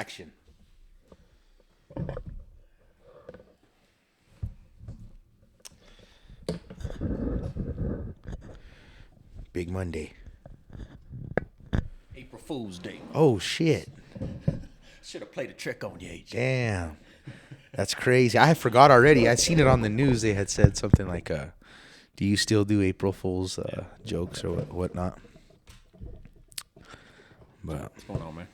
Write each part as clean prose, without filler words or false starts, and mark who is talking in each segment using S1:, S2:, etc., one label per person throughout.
S1: action. Big Monday.
S2: April Fool's Day.
S1: Oh, shit.
S2: Should have played a trick on you, AJ.
S1: Damn. That's crazy. I forgot already. I'd seen it on the news. They had said something like, do you still do April Fool's jokes or whatnot? But
S2: What's going on, man?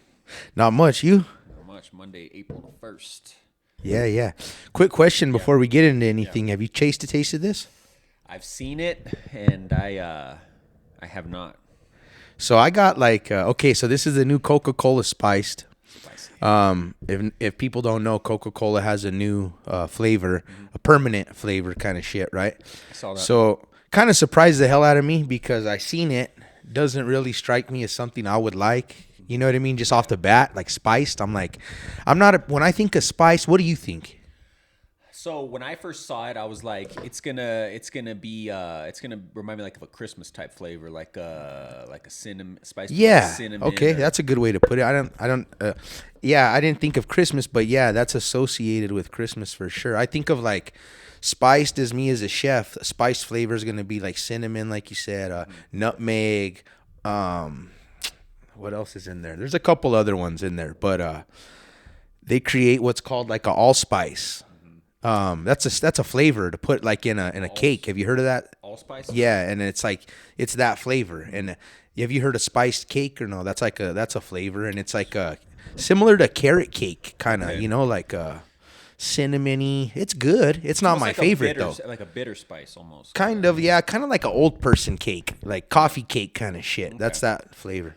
S1: not much. You?
S2: Not much. Monday, April the 1st.
S1: Yeah. Quick question before we get into anything. Have you tasted this?
S2: I've seen it, and I have not.
S1: So I got okay, so this is the new Coca Cola Spiced.
S2: Spicy.
S1: If people don't know, Coca Cola has a new flavor, a permanent flavor kind of shit, right?
S2: I saw that.
S1: So kind of surprised the hell out of me because I seen it. Doesn't really strike me as something I would like. You know what I mean? Just off the bat, like spiced. I'm like, when I think of spice, what do you think?
S2: So when I first saw it, I was like, it's gonna remind me like of a Christmas type flavor, like a cinnamon spice.
S1: Yeah.
S2: Cinnamon.
S1: Okay, that's a good way to put it. I didn't think of Christmas, but yeah, that's associated with Christmas for sure. I think of like spiced as me as a chef. Spiced flavor is gonna be like cinnamon, like you said, nutmeg. What else is in there? There's a couple other ones in there, but they create what's called like a allspice. That's a flavor to put like in a cake. Have you heard of that?
S2: Allspice?
S1: Yeah, and it's like it's that flavor. And have you heard of spiced cake or no? That's a flavor, and it's like similar to carrot cake, kind of.
S2: Okay.
S1: You know, like cinnamony. It's good. It's not my
S2: like
S1: favorite though.
S2: Like a bitter spice almost.
S1: Kind of, yeah, kind of like an old person cake, like coffee cake kind of shit. Okay. That's that flavor.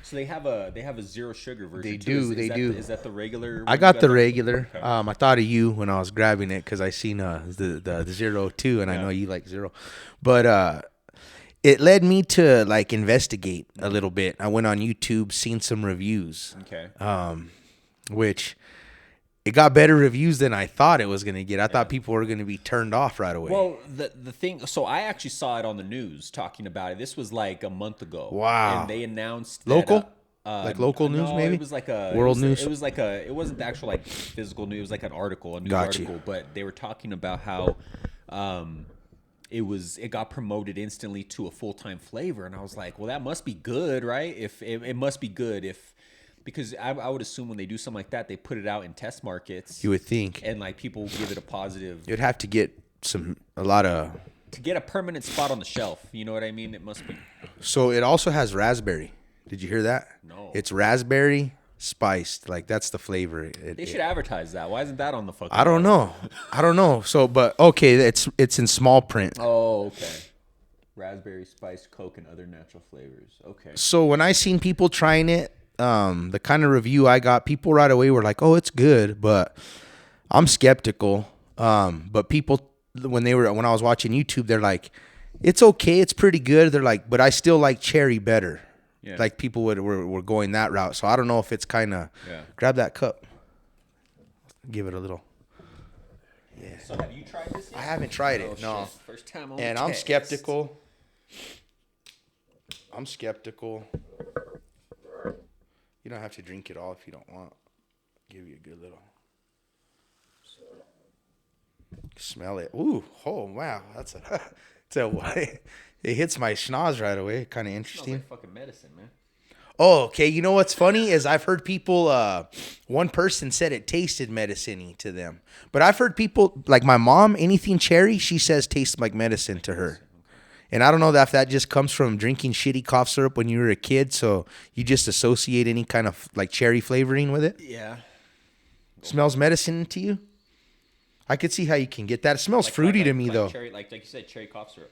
S2: So they have a zero sugar version.
S1: They
S2: too.
S1: do.
S2: Is that the regular?
S1: I got the regular. Okay. I thought of you when I was grabbing it because I seen the 0 too, and I know you like 0. But it led me to like investigate a little bit. I went on YouTube, seen some reviews.
S2: Okay.
S1: Which it got better reviews than I thought it was gonna get. I thought people were gonna be turned off right away.
S2: Well, the thing. So I actually saw it on the news talking about it. This was like a month ago.
S1: Wow.
S2: And they announced
S1: local.
S2: That,
S1: like local news,
S2: no,
S1: maybe.
S2: It was like
S1: world news.
S2: It was like it wasn't the actual like physical news. It was like an article, a news article. But they were talking about how it got promoted instantly to a full-time flavor, and I was like, well, that must be good, right? If it must be good because I would assume when they do something like that, they put it out in test markets.
S1: You would think,
S2: and like people give it a positive.
S1: You'd have to get a lot of
S2: to get a permanent spot on the shelf. You know what I mean? It must be.
S1: So it also has raspberry. Did you hear that?
S2: No.
S1: It's raspberry spiced. Like that's the flavor.
S2: They should advertise that. Why isn't that on the fucking?
S1: I don't know. So, but okay, it's in small print.
S2: Oh, okay. Raspberry spiced Coke and other natural flavors. Okay.
S1: So when I seen people trying it, the kind of review I got, people right away were like, "Oh, it's good," but I'm skeptical. But people when I was watching YouTube, they're like, "It's okay, it's pretty good." They're like, "But I still like cherry better." Yeah. Like people were going that route. So I don't know if it's kind of grab that cup, give it a little.
S2: Yeah. So have you tried this yet?
S1: I haven't tried it. No.
S2: Shit. First time on
S1: and I'm skeptical. You don't have to drink it all if you don't want. Give you a good little. Smell it. Ooh, oh wow, that's it hits my schnoz right away. Kind of interesting.
S2: Smells like fucking medicine, man.
S1: Oh, okay. You know what's funny is I've heard people. One person said it tasted medicine-y to them, but I've heard people like my mom. Anything cherry, she says tastes like medicine to her. And I don't know if that just comes from drinking shitty cough syrup when you were a kid, so you just associate any kind of like cherry flavoring with it.
S2: Yeah.
S1: Smells medicine to you? I could see how you can get that. It smells fruity to me though.
S2: Cherry, like you said, cherry cough syrup.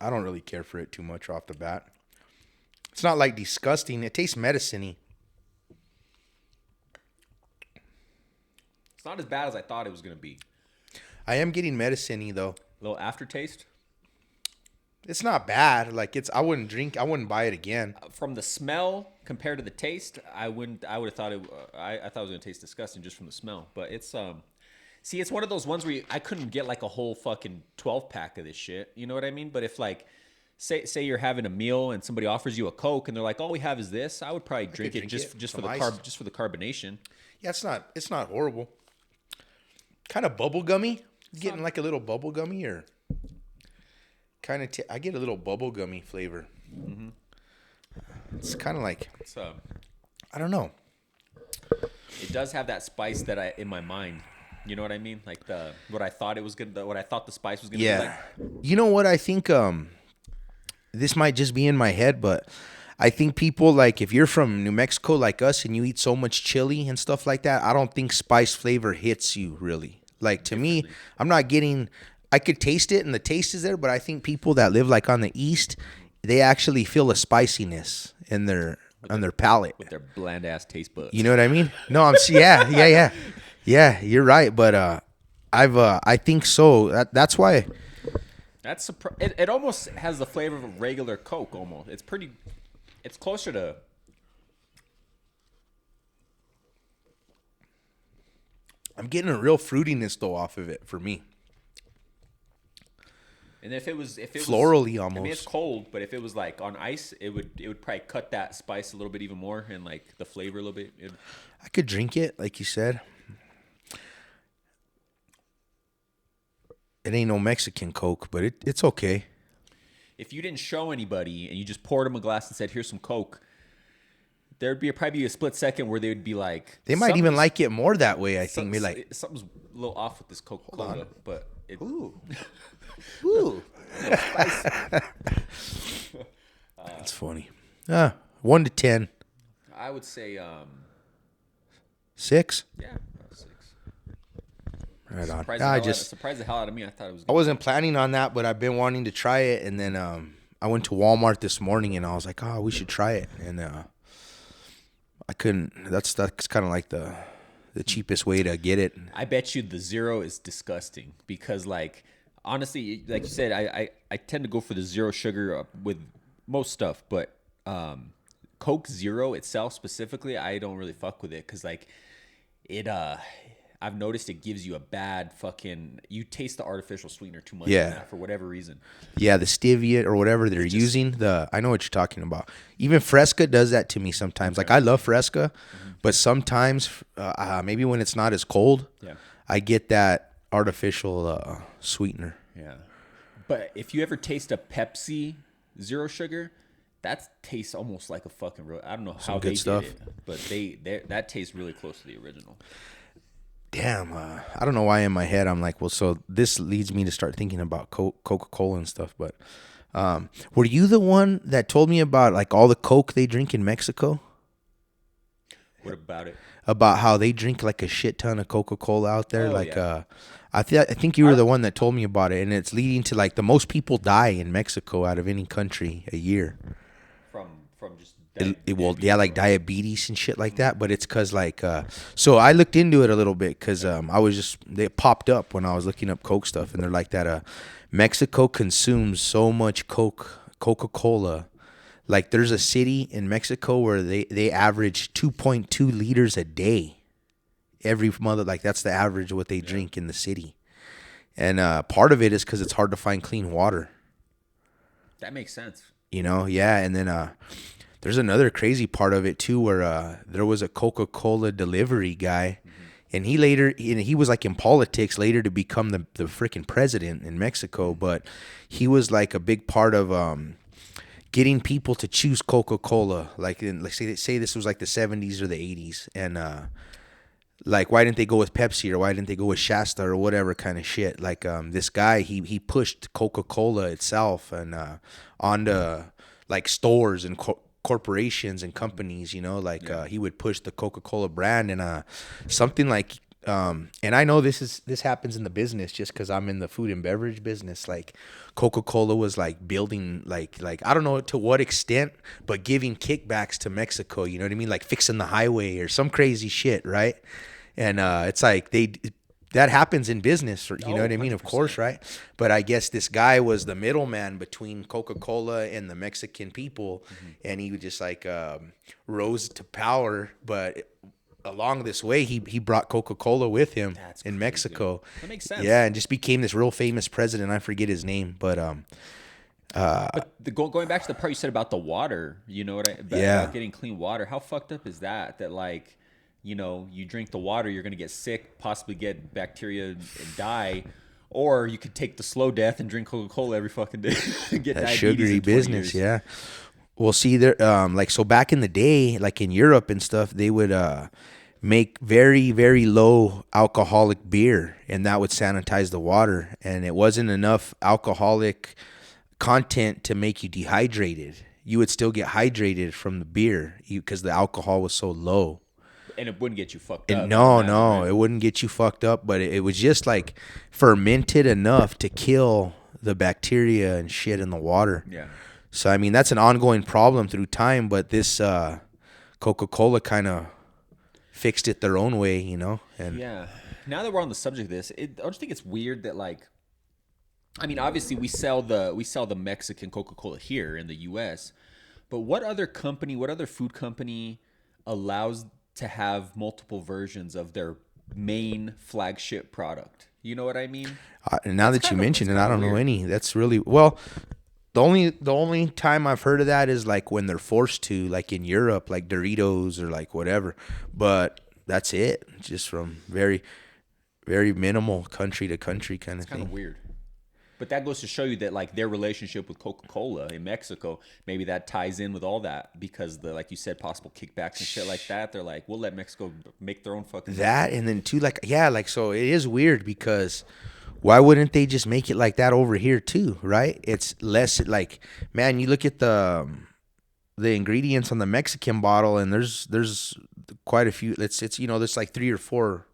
S1: I don't really care for it too much off the bat. It's not like disgusting. It tastes medicine-y.
S2: It's not as bad as I thought it was going to be.
S1: I am getting medicine-y though.
S2: A little aftertaste?
S1: It's not bad. Like I wouldn't buy it again.
S2: From the smell compared to the taste, I would have thought I thought it was going to taste disgusting just from the smell. But it's see, it's one of those ones where I couldn't get like a whole fucking 12-pack of this shit. You know what I mean? But if like say you're having a meal and somebody offers you a Coke and they're like, all we have is this, I would probably drink it just for the just for the carbonation.
S1: Yeah, it's not horrible. Kind of bubble gummy. Getting like a little bubble gummy or kind of I get a little bubble gummy flavor. Mm-hmm. It's kind of like I don't know.
S2: It does have that spice that in my mind. You know what I mean? Like what I thought the spice was gonna be like.
S1: You know what I think? This might just be in my head, but I think people like if you're from New Mexico like us and you eat so much chili and stuff like that, I don't think spice flavor hits you really. Like to me, I'm not getting. I could taste it and the taste is there, but I think people that live like on the east, they actually feel a spiciness in their palate
S2: with their bland ass taste buds.
S1: You know what I mean? No, yeah. You're right, but I think so. That's why.
S2: It almost has the flavor of a regular Coke. Almost, it's closer to.
S1: I'm getting a real fruitiness though off of it for me.
S2: And if it was
S1: florally almost.
S2: I mean, it's cold, but if it was like on ice, it would probably cut that spice a little bit even more and like the flavor a little bit.
S1: I could drink it, like you said. It ain't no Mexican Coke, but it's okay.
S2: If you didn't show anybody and you just poured them a glass and said, "Here's some Coke," there'd be probably a split second where they would be like,
S1: they might even like it more that way. I think be like,
S2: something's a little off with this Coca Cola, but
S1: ooh. That's funny. 1 to 10.
S2: I would say
S1: 6.
S2: Yeah, about 6.
S1: Right on.
S2: Surprised the hell out of me.
S1: I wasn't planning on that, but I've been wanting to try it, and then I went to Walmart this morning, and I was like, we should try it, and I couldn't. That's kind of like the cheapest way to get it.
S2: I bet you the zero is disgusting because like. Honestly, like you said, I tend to go for the zero sugar with most stuff, but Coke Zero itself specifically, I don't really fuck with it because like it. I've noticed it gives you a bad fucking. You taste the artificial sweetener too much. In that for whatever reason.
S1: Yeah, the stevia or whatever they're using. I know what you're talking about. Even Fresca does that to me sometimes. Like I love Fresca, but sometimes maybe when it's not as cold, I get that artificial sweetener.
S2: Yeah, but if you ever taste a Pepsi Zero Sugar, that tastes almost like a fucking real. I don't know how they did it, but that tastes really close to the original.
S1: Damn, I don't know why in my head I'm like, well, so this leads me to start thinking about Coca Cola and stuff. But were you the one that told me about like all the Coke they drink in Mexico?
S2: What about it?
S1: About how they drink like a shit ton of Coca Cola out there. I think you were the one that told me about it, and it's leading to like the most people die in Mexico out of any country a year.
S2: From just
S1: like diabetes and shit like that. But it's because like so I looked into it a little bit because they popped up when I was looking up Coke stuff, and they're like that Mexico consumes so much Coca-Cola. Like there's a city in Mexico where they average 2.2 liters a day. Every mother, like that's the average of what they drink in the city. And part of it is because it's hard to find clean water.
S2: That makes sense.
S1: You know, yeah. And then there's another crazy part of it too where there was a Coca-Cola delivery guy. And he was like in politics later to become the freaking president in Mexico. But he was like a big part of getting people to choose Coca-Cola, like say this was like the 70s or the 80s, and like why didn't they go with Pepsi or why didn't they go with Shasta or whatever kind of shit? Like this guy, he pushed Coca-Cola itself and onto like stores and corporations and companies, you know, like he would push the Coca-Cola brand and something like. And I know this happens in the business just because I'm in the food and beverage business. Like Coca-Cola was like building like I don't know to what extent, but giving kickbacks to Mexico. You know what I mean? Like fixing the highway or some crazy shit, right? And it's like that happens in business, or you know what I mean? 100%. Of course, right? But I guess this guy was the middleman between Coca-Cola and the Mexican people, and he would just like rose to power, but. Along this way, he brought Coca-Cola with him in Mexico.
S2: That makes sense.
S1: Yeah, and just became this real famous president. I forget his name, but
S2: But going back to the part you said about the water, you know what
S1: Yeah.
S2: about getting clean water. How fucked up is that? That like, you drink the water, you're gonna get sick, possibly get bacteria and die, or you could take the slow death and drink Coca Cola every fucking day, and get
S1: That
S2: diabetes
S1: sugary
S2: in 20
S1: business,
S2: years.
S1: yeah. Well, see there, like so back in the day, like in Europe and stuff, they would make very very low alcoholic beer, and that would sanitize the water, and it wasn't enough alcoholic content to make you dehydrated. You would still get hydrated from the beer because the alcohol was so low.
S2: And it wouldn't get you fucked
S1: And
S2: up, I'd
S1: no,
S2: imagine,
S1: no,
S2: right?
S1: it wouldn't get you fucked up, but it was just like fermented enough to kill the bacteria and shit in the water.
S2: Yeah.
S1: So I mean that's an ongoing problem through time, but this Coca-Cola kind of fixed it their own way, you know. And
S2: Yeah. Now that we're on the subject of this, don't you think it's weird that like, I mean, obviously we sell the Mexican Coca-Cola here in the U.S., but what other company, what other food company allows to have multiple versions of their main flagship product? You know what I mean?
S1: now that you
S2: It's
S1: mention it,
S2: kind
S1: I
S2: of
S1: don't know
S2: weird.
S1: any. That's really well. The only time I've heard of that is like when they're forced to, like in Europe, like Doritos or like whatever. But that's it. Just from very, very minimal country to country kind of
S2: Kind of
S1: thing.
S2: weird. But that goes to show you that like their relationship with Coca-Cola in Mexico, maybe that ties in with all that because like you said, possible kickbacks and shit like that. They're like, we'll let Mexico make their own fucking
S1: That and then too, like yeah, like so it is weird because why wouldn't they just make it like that over here too, right? It's less like man, you look at the ingredients on the Mexican bottle and there's quite a few. It's there's like three or four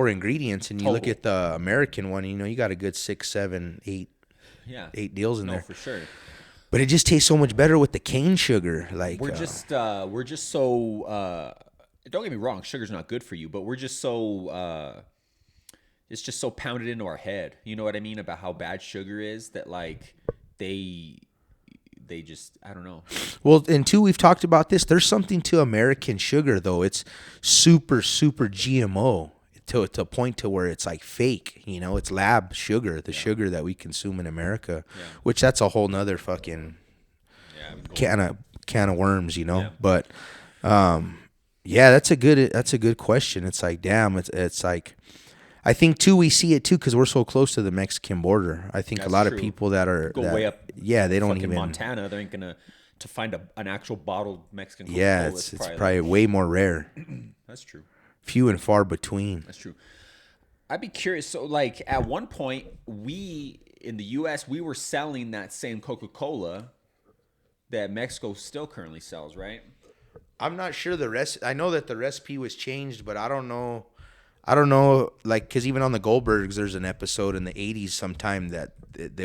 S1: ingredients, and you look
S2: total.
S1: at the American one, you got a good 6, 7, 8,
S2: Yeah.
S1: 8 deals in
S2: No,
S1: there.
S2: for sure.
S1: But it just tastes so much better with the cane sugar. Like
S2: We're just so don't get me wrong, sugar's not good for you, but we're just so it's just so pounded into our head. You know what I mean about how bad sugar is that like they just I don't know.
S1: well, and two, we've talked about this. There's something to American sugar though. It's super super GMO to a point to where it's like fake. It's lab sugar, the sugar that we consume in America, which that's a whole nother fucking
S2: Yeah,
S1: can of worms.
S2: Yeah.
S1: But yeah, that's a good question. It's like damn, it's like. I think too we see it too because we're so close to the Mexican border. I think
S2: That's
S1: a lot
S2: true.
S1: of people that are
S2: Go
S1: that,
S2: way up
S1: yeah, they don't
S2: fucking
S1: even
S2: Montana, they ain't gonna to find an actual bottled Mexican Coca-Cola.
S1: yeah, it's probably way more rare,
S2: That's true.
S1: few and far between.
S2: That's true. I'd be curious. So, like, at one point, we in the U.S. we were selling that same Coca-Cola that Mexico still currently sells, right?
S1: I'm not sure the rest. I know that the recipe was changed, but I don't know. I don't know, like, because even on the Goldbergs, there's an episode in the 80s sometime that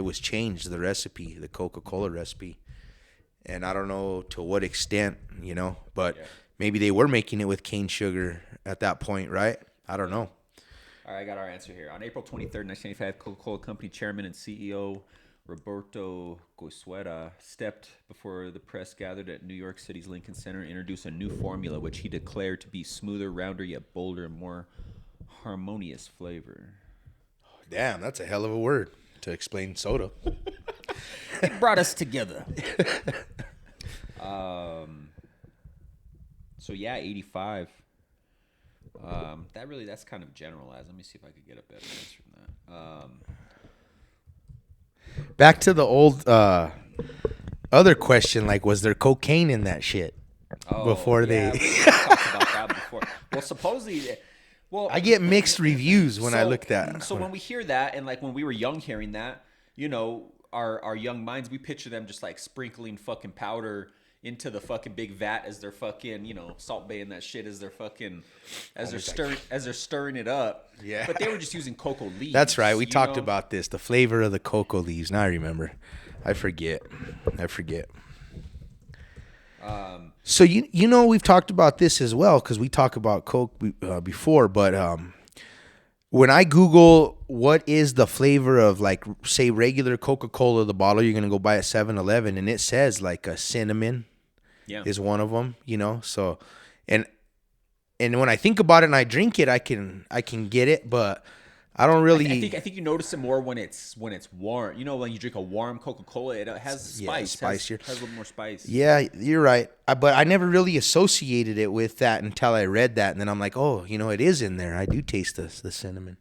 S1: was changed, the recipe, the Coca-Cola recipe. And I don't know to what extent, but maybe they were making it with cane sugar at that point, right? I don't know.
S2: All right, I got our answer here. On April 23rd, 1985, Coca-Cola Company Chairman and CEO Roberto Goizueta stepped before the press gathered at New York City's Lincoln Center and introduced a new formula, which he declared to be smoother, rounder, yet bolder, and more harmonious flavor.
S1: Damn, that's a hell of a word to explain soda.
S2: It brought us together. So yeah, 85. That's kind of generalized. Let me see if I could get a better answer from that.
S1: Back to the old other question, like, was there cocaine in that shit before
S2: yeah,
S1: they?
S2: we talked about that before. Well, supposedly,
S1: I get mixed reviews when I look that.
S2: So when we hear that, and like when we were young hearing that, our young minds, we picture them just like sprinkling fucking powder into the fucking big vat as they're fucking, salt baying that shit as they're fucking, as they're stirring it up.
S1: Yeah.
S2: But they were just using cocoa leaves.
S1: That's right. We talked
S2: know?
S1: about this, the flavor of the cocoa leaves. Now I remember. I forget. So we've talked about this as well because we talked about Coke before, but when I Google what is the flavor of, like, say regular Coca-Cola, the bottle you're gonna go buy at 7-Eleven, and it says like a cinnamon is one of them, So, and when I think about it and I drink it, I can get it, but I don't really.
S2: I think you notice it more when it's warm. You know, when you drink a warm Coca Cola, it has spice.
S1: Spice.
S2: Has a little more spice.
S1: Yeah, you're right. But I never really associated it with that until I read that, and then I'm like, oh, it is in there. I do taste the cinnamon.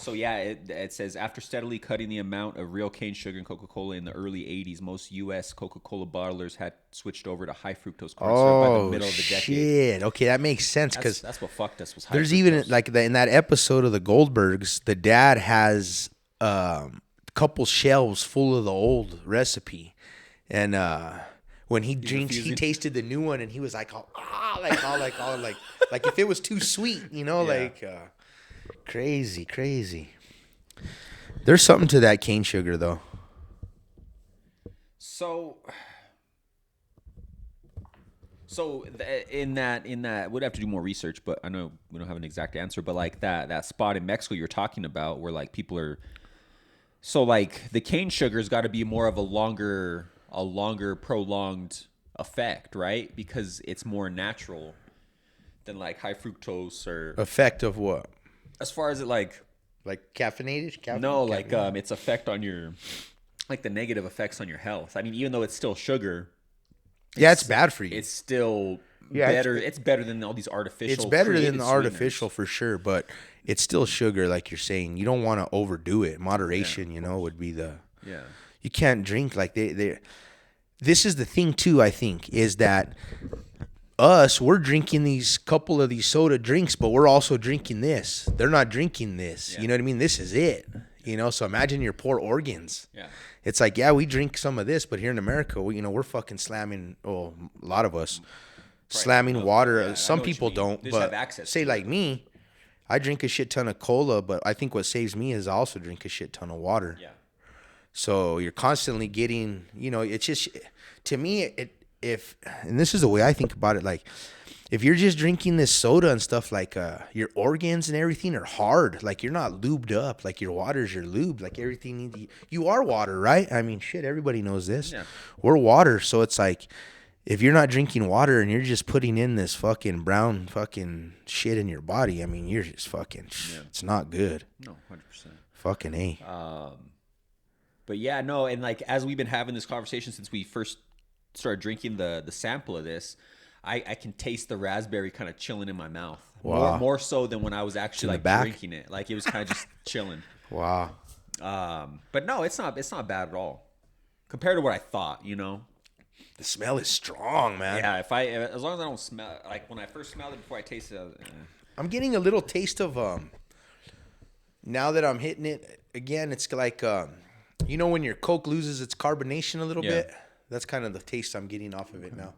S2: So yeah, it says after steadily cutting the amount of real cane sugar in Coca-Cola in the early '80s, most U.S. Coca-Cola bottlers had switched over to high fructose corn syrup by the middle of the decade.
S1: Shit. Okay, that makes sense because
S2: that's what fucked us was high
S1: there's
S2: fructose.
S1: even like in that episode of the Goldbergs, the dad has a couple shelves full of the old recipe, and when he tasted the new one, and he was like, like if it was too sweet, Crazy. There's something to that cane sugar, though.
S2: So in that, we'd have to do more research, but I know we don't have an exact answer. But like that spot in Mexico you're talking about, where like people are, so like the cane sugar's got to be more of a longer prolonged effect, right? Because it's more natural than like high fructose or
S1: effect of what?
S2: As far as it like
S1: caffeinated?
S2: No, like its effect on your, like the negative effects on your health. I mean, even though it's still sugar,
S1: it's bad for you.
S2: It's still better. It's better than all these artificial.
S1: It's better than the
S2: sweeteners.
S1: artificial for sure, but it's still sugar, like you're saying. You don't want to overdo it. Moderation, would be the.
S2: Yeah.
S1: You can't drink like they. This is the thing too. I think is that. We're drinking couple of these soda drinks, but we're also drinking this. They're not drinking this. Yeah. You know what I mean? This is it. So imagine your poor organs.
S2: Yeah.
S1: It's like, we drink some of this, but here in America, we're fucking slamming, a lot of us, slamming water.
S2: Yeah,
S1: some people don't, but say like me, I drink a shit ton of cola, but I think what saves me is I also drink a shit ton of water.
S2: Yeah.
S1: So you're constantly getting, it's just, to me, and this is the way I think about it, like if you're just drinking this soda and stuff, like your organs and everything are hard, like you're not lubed up, like your water's your lube, like everything you are water, right? I mean, shit, everybody knows this. Yeah. We're water, so it's like if you're not drinking water and you're just putting in this fucking brown fucking shit in your body, I mean, you're just fucking it's not good.
S2: No, 100%.
S1: Fucking A.
S2: But yeah, no, and like as we've been having this conversation since we first started drinking the sample of this, I can taste the raspberry kind of chilling in my mouth.
S1: Wow.
S2: More so than when I was actually like drinking it. Like it was kind of just chilling.
S1: Wow.
S2: But no, it's not bad at all compared to what I thought.
S1: The smell is strong, man.
S2: Yeah, as long as I don't smell, like when I first smelled it before I tasted it.
S1: I'm getting a little taste of now that I'm hitting it again. It's like when your Coke loses its carbonation a little bit. That's kind of the taste I'm getting off of it now.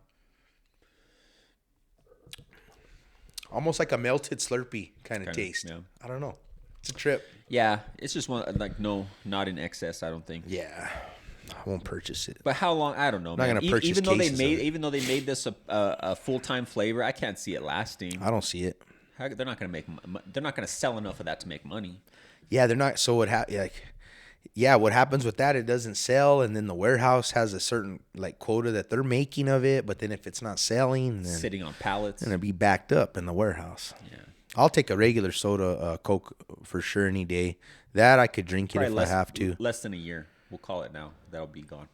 S1: Almost like a melted Slurpee kind of taste. Yeah. I don't know. It's a trip.
S2: Yeah, it's just one no, not in excess. I don't think.
S1: Yeah, I won't purchase it.
S2: But how long? I don't know.
S1: I'm not gonna purchase
S2: even though they made this a full-time flavor, I can't see it lasting.
S1: I don't see it.
S2: They're not gonna sell enough of that to make money.
S1: Yeah, they're not. So what happens with that? It doesn't sell, and then the warehouse has a certain quota that they're making of it. But then if it's not selling, then
S2: sitting on pallets,
S1: and it'll be backed up in the warehouse.
S2: Yeah,
S1: I'll take a regular soda, Coke for sure any day. That I could drink it if I have to.
S2: Less than a year, we'll call it now. That'll be gone.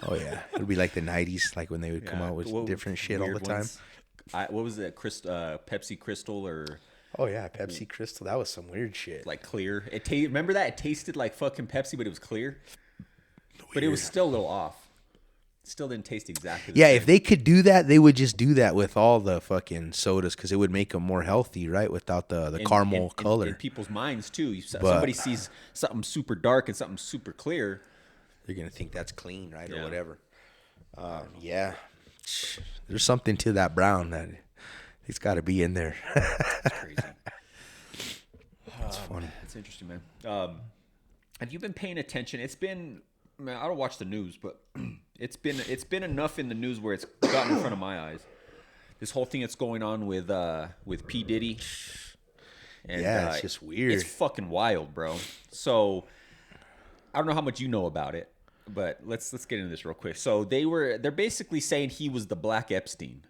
S1: Oh yeah, it'll be like the '90s, like when they would come out with different shit all the time.
S2: What was it? Pepsi Crystal or?
S1: Oh yeah, Pepsi Crystal. That was some weird shit.
S2: Like clear. Remember that? It tasted like fucking Pepsi, but it was clear. Weird. But it was still a little off. Still didn't taste exactly the same.
S1: If they could do that, they would just do that with all the fucking sodas because it would make them more healthy, right? Without the caramel color.
S2: In people's minds too. Somebody sees something super dark and something super clear,
S1: they're gonna think that's clean, right, or whatever. Yeah, there's something to that brown that. It's got to be in there.
S2: That's crazy.
S1: That's funny.
S2: It's interesting, man. Have you been paying attention? It's been, man, I don't watch the news, but it's been enough in the news where it's gotten in front of my eyes. This whole thing that's going on with P. Diddy. And,
S1: it's just weird.
S2: It's fucking wild, bro. So I don't know how much you know about it, but let's get into this real quick. So they're basically saying he was the Black Epstein.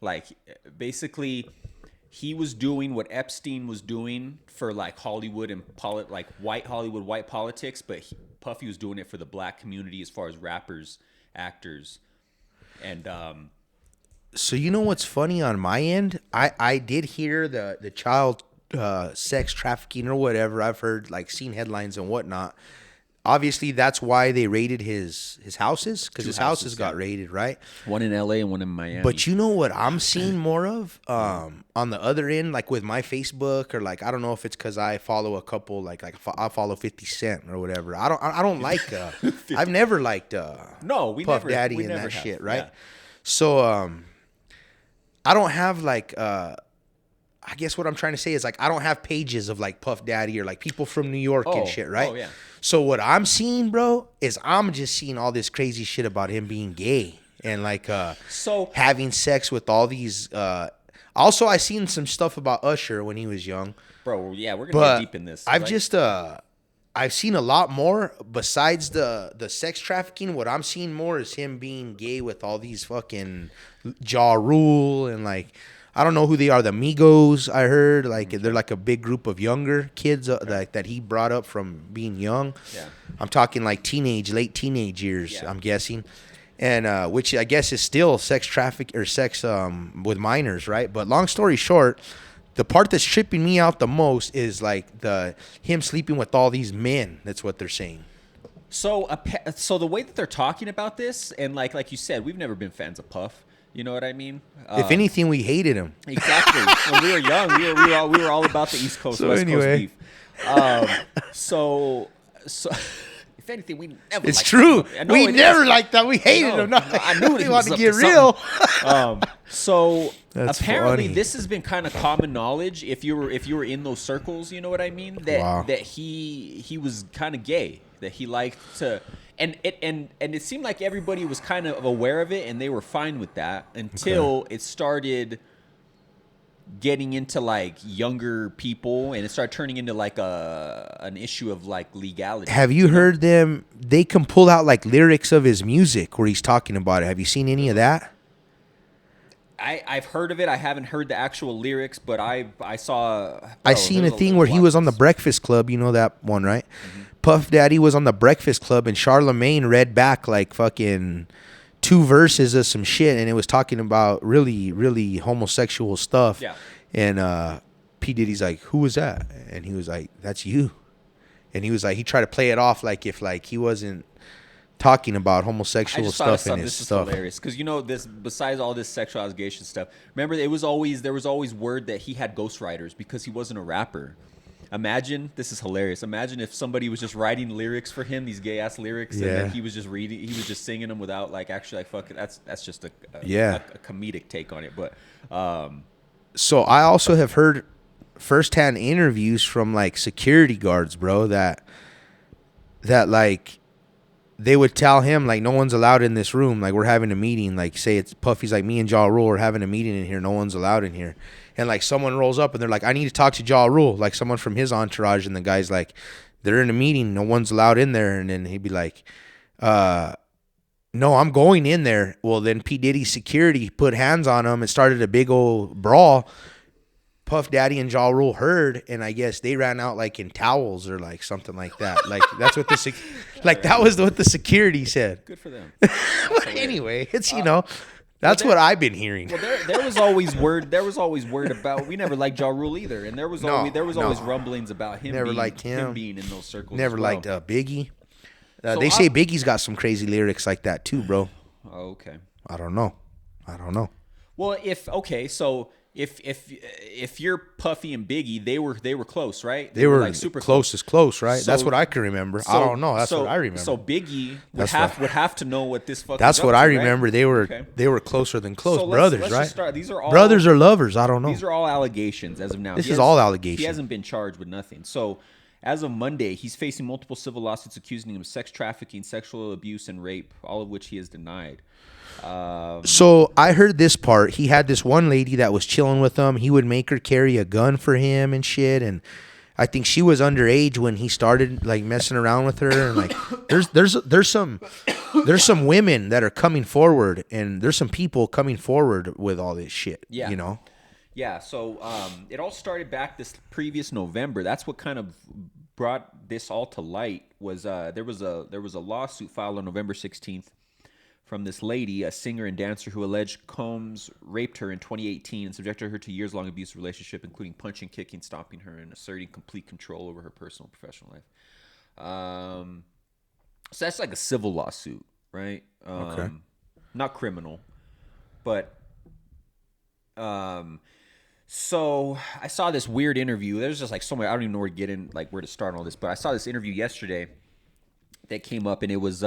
S2: Like, basically, he was doing what Epstein was doing for like Hollywood and like white Hollywood, white politics, but Puffy was doing it for the black community as far as rappers, actors, and
S1: So you know what's funny on my end? I did hear the child sex trafficking or whatever. I've heard like seen headlines and whatnot. Obviously, that's why they raided his houses, because his houses got raided, right?
S2: One in L.A. and one in Miami.
S1: But you know what I'm seeing more of on the other end, like with my Facebook, or like I don't know if it's because I follow a couple, like I follow 50 Cent or whatever. I don't like I've never liked
S2: no, we
S1: Puff
S2: never,
S1: Daddy
S2: we
S1: and
S2: never
S1: that
S2: have.
S1: shit, right?
S2: Yeah.
S1: So I don't have like I guess what I'm trying to say is like I don't have pages of like Puff Daddy or like people from New York and shit, right?
S2: Oh yeah.
S1: So what I'm seeing, bro, is I'm just seeing all this crazy shit about him being gay and like
S2: So
S1: having sex with all these. Also, I seen some stuff about Usher when he was young.
S2: bro, yeah, we're gonna
S1: But
S2: get deep in this.
S1: I've
S2: right?
S1: just I've seen a lot more besides the sex trafficking. What I'm seeing more is him being gay with all these fucking Ja Rule and like I don't know who they are. The Migos, I heard like they're like a big group of younger kids that he brought up from being young.
S2: Yeah.
S1: I'm talking like late teenage years.
S2: Yeah.
S1: I'm guessing. And which I guess is still sex traffic or sex with minors, right? But long story short, the part that's tripping me out the most is like him sleeping with all these men. That's what they're saying.
S2: So the way that they're talking about this, and like you said, we've never been fans of Puff. You know what I mean?
S1: If anything, we hated him.
S2: Exactly. When we were young, we were all about the East Coast, West Coast beef. So if anything, we never.
S1: It's
S2: liked
S1: true.
S2: Him.
S1: We never liked that. We hated him. No,
S2: I knew
S1: we
S2: it
S1: wanted
S2: was
S1: to get
S2: up
S1: real.
S2: So
S1: That's
S2: apparently,
S1: funny.
S2: this has been kind of common knowledge. If you were in those circles, you know what I mean. That he was kind of gay. That he liked to. And it seemed like everybody was kind of aware of it, and they were fine with that until it started getting into like younger people, and it started turning into like an issue of like legality.
S1: Have you heard them? They can pull out like lyrics of his music where he's talking about it. Have you seen any of that?
S2: I've heard of it. I haven't heard the actual lyrics, but I saw.
S1: I seen a thing where he was on the Breakfast Club. You know that one, right? Mm-hmm. Puff Daddy was on the Breakfast Club, and Charlemagne read back like fucking 2 verses of some shit, and it was talking about really, really homosexual stuff.
S2: Yeah.
S1: And P. Diddy's like, "Who was that?" And he was like, "That's you." And he was like, he tried to play it off like if like he wasn't talking about homosexual stuff in his stuff.
S2: This is hilarious because this. Besides all this sexual allegation stuff, remember there was always word that he had ghostwriters because he wasn't a rapper. Imagine, this is hilarious. Imagine if somebody was just writing lyrics for him, these gay ass lyrics, and then he was just reading, he was just singing them without like actually like fuck it. That's just a comedic take on it. But
S1: so I also have heard firsthand interviews from like security guards, bro, that like they would tell him like no one's allowed in this room, like we're having a meeting, like say it's Puffy's like me and Ja Rule are having a meeting in here, no one's allowed in here. And like someone rolls up and they're like, I need to talk to Ja Rule, like someone from his entourage, and the guy's like, they're in a meeting, no one's allowed in there. And then he'd be like, no, I'm going in there. Well, then P. Diddy's security put hands on him and started a big old brawl. Puff Daddy and Ja Rule heard, and I guess they ran out like in towels or like something like that. Like that's what that was what the security said.
S2: good for them.
S1: But anyway, it's that's what I've been hearing.
S2: Well, there was always word. There was always word about. We never liked Ja Rule either, and there was always rumblings about him.
S1: Never liked him.
S2: Being in those circles.
S1: Never
S2: as well.
S1: liked Biggie. They say Biggie's got some crazy lyrics like that too, bro.
S2: Oh, okay.
S1: I don't know.
S2: Well, if you're Puffy and Biggie, they were close, right?
S1: They were
S2: like super
S1: close, right?
S2: So,
S1: that's what I can remember. I don't know. That's what I remember.
S2: So Biggie would have to know what this fuck.
S1: That's what I remember.
S2: Right?
S1: They were closer than close.
S2: So
S1: brothers,
S2: let's
S1: right?
S2: Just start. These are all
S1: brothers or lovers. I don't know.
S2: These are all allegations as of now.
S1: This is all allegations.
S2: He hasn't been charged with nothing. So as of Monday, he's facing multiple civil lawsuits accusing him of sex trafficking, sexual abuse, and rape, all of which he has denied.
S1: So I heard this part. He had this one lady that was chilling with him. He would make her carry a gun for him and shit. And I think she was underage when he started like messing around with her. And like, there's some women that are coming forward, and there's some people coming forward with all this shit.
S2: Yeah. Yeah, so it all started back this previous November. That's what kind of brought this all to light. Was there was a lawsuit filed on November 16th from this lady, a singer and dancer, who alleged Combs raped her in 2018 and subjected her to years-long abusive relationship, including punching, kicking, stomping her, and asserting complete control over her personal and professional life. So that's like a civil lawsuit, right?
S1: Okay.
S2: Not criminal, but so I saw this weird interview. There's just like so many. I don't even know where to get in, like where to start on all this. But I saw this interview yesterday that came up, and it was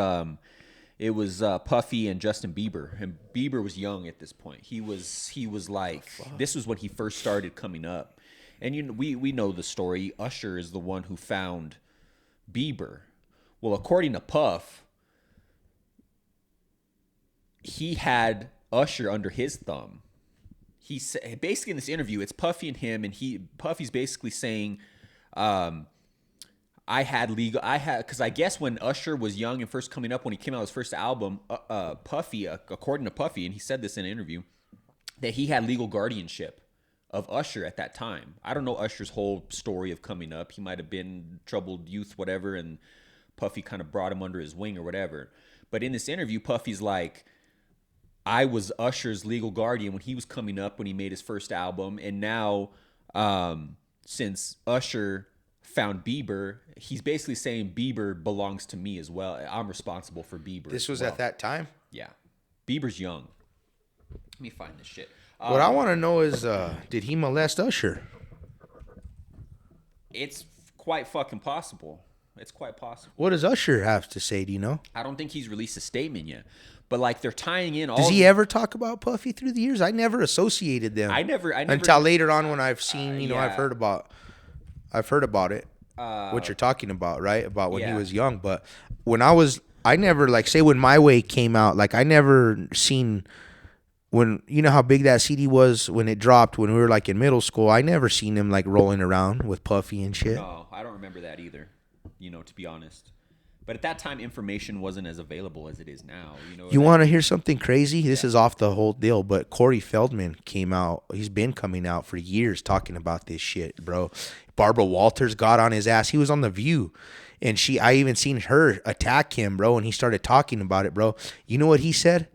S2: Puffy and Justin Bieber, and Bieber was young at this point. He was like, this was when he first started coming up, and you know, we know the story. Usher is the one who found Bieber. Well, according to Puff, he had Usher under his thumb. He said, basically in this interview, it's Puffy and him, and Puffy's basically saying, because I guess when Usher was young and first coming up, when he came out with his first album, Puffy, according to Puffy, and he said this in an interview, that he had legal guardianship of Usher at that time. I don't know Usher's whole story of coming up. He might have been troubled youth, whatever, and Puffy kind of brought him under his wing or whatever. But in this interview, Puffy's like, I was Usher's legal guardian when he was coming up, when he made his first album. And now, since Usher found Bieber, he's basically saying Bieber belongs to me as well. I'm responsible for Bieber.
S1: This was at that time?
S2: Yeah. Bieber's young. Let me find this shit.
S1: What I want to know is, did he molest Usher?
S2: It's quite fucking possible. It's quite possible.
S1: What does Usher have to say? Do you know?
S2: I don't think he's released a statement yet. But like they're tying in all.
S1: Does he ever talk about Puffy through the years? I never associated them.
S2: I never
S1: until later on when I've seen,
S2: yeah.
S1: I've heard about it. What you're talking about, right? About when he was young. But when I never, like, say when My Way came out, like I never seen when, you know how big that CD was when it dropped when we were like in middle school. I never seen him like rolling around with Puffy and shit.
S2: No, I don't remember that either. To be honest. But at that time, information wasn't as available as it is now.
S1: You want to hear something crazy? This is off the whole deal, but Corey Feldman came out. He's been coming out for years talking about this shit, bro. Barbara Walters got on his ass. He was on The View, and I even seen her attack him, bro, and he started talking about it, bro. You know what he said?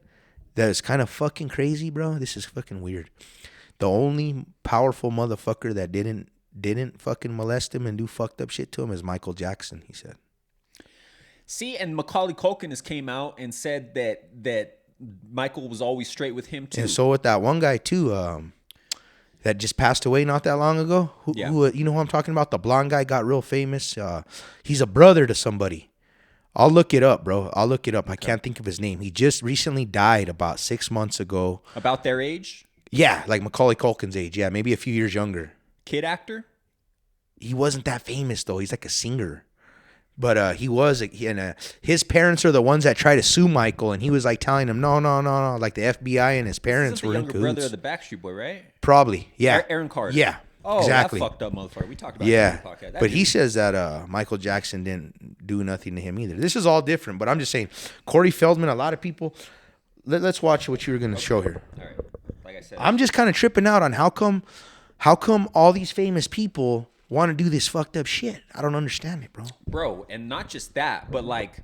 S1: That is kind of fucking crazy, bro. This is fucking weird. The only powerful motherfucker that didn't fucking molest him and do fucked up shit to him is Michael Jackson, he said.
S2: See, and Macaulay Culkin has came out and said that Michael was always straight with him too.
S1: And so with that one guy too, that just passed away not that long ago. Who you know who I'm talking about? The blonde guy got real famous. He's a brother to somebody. I'll look it up, bro. I'll look it up. I can't think of his name. He just recently died about 6 months ago.
S2: About their age?
S1: Yeah, like Macaulay Culkin's age. Yeah, maybe a few years younger.
S2: Kid actor?
S1: He wasn't that famous though. He's like a singer. But he was, and his parents are the ones that try to sue Michael, and he was like telling him, no, like the FBI and his parents were in cahoots.
S2: This is the younger brother of the Backstreet Boy, right?
S1: Probably, yeah.
S2: Aaron Carter.
S1: Yeah,
S2: oh,
S1: exactly.
S2: That fucked up motherfucker. We talked about that in the podcast.
S1: But he says that Michael Jackson didn't do nothing to him either. This is all different, but I'm just saying, Corey Feldman, a lot of people, let's watch what you were going to show here.
S2: All right, like I said.
S1: I'm just kind of tripping out on how come all these famous people want to do this fucked up shit. I don't understand it,
S2: bro. And not just that, but like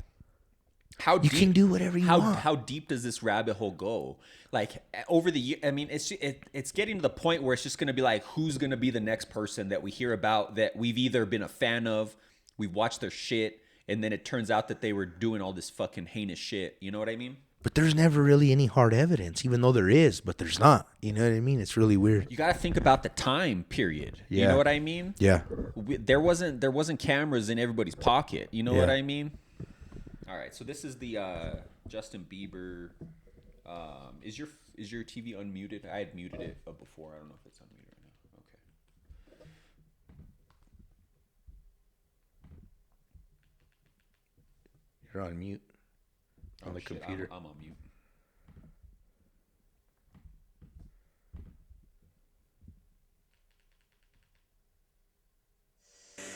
S2: how
S1: you can do whatever you want.
S2: How deep does this rabbit hole go? Like over the year, I mean, it's getting to the point where it's just going to be like, who's going to be the next person that we hear about that we've either been a fan of, we've watched their shit, and then it turns out that they were doing all this fucking heinous shit. You know what I mean?
S1: But there's never really any hard evidence, even though there is, but there's not. You know what I mean? It's really weird.
S2: You got to think about the time period. Yeah. You know what I mean?
S1: Yeah.
S2: There wasn't cameras in everybody's pocket. You know what I mean? All right. So this is the Justin Bieber. Is your TV unmuted? I had muted it before. I don't know if it's unmuted right now. Okay.
S1: You're on mute. On the computer.
S2: I'm on mute.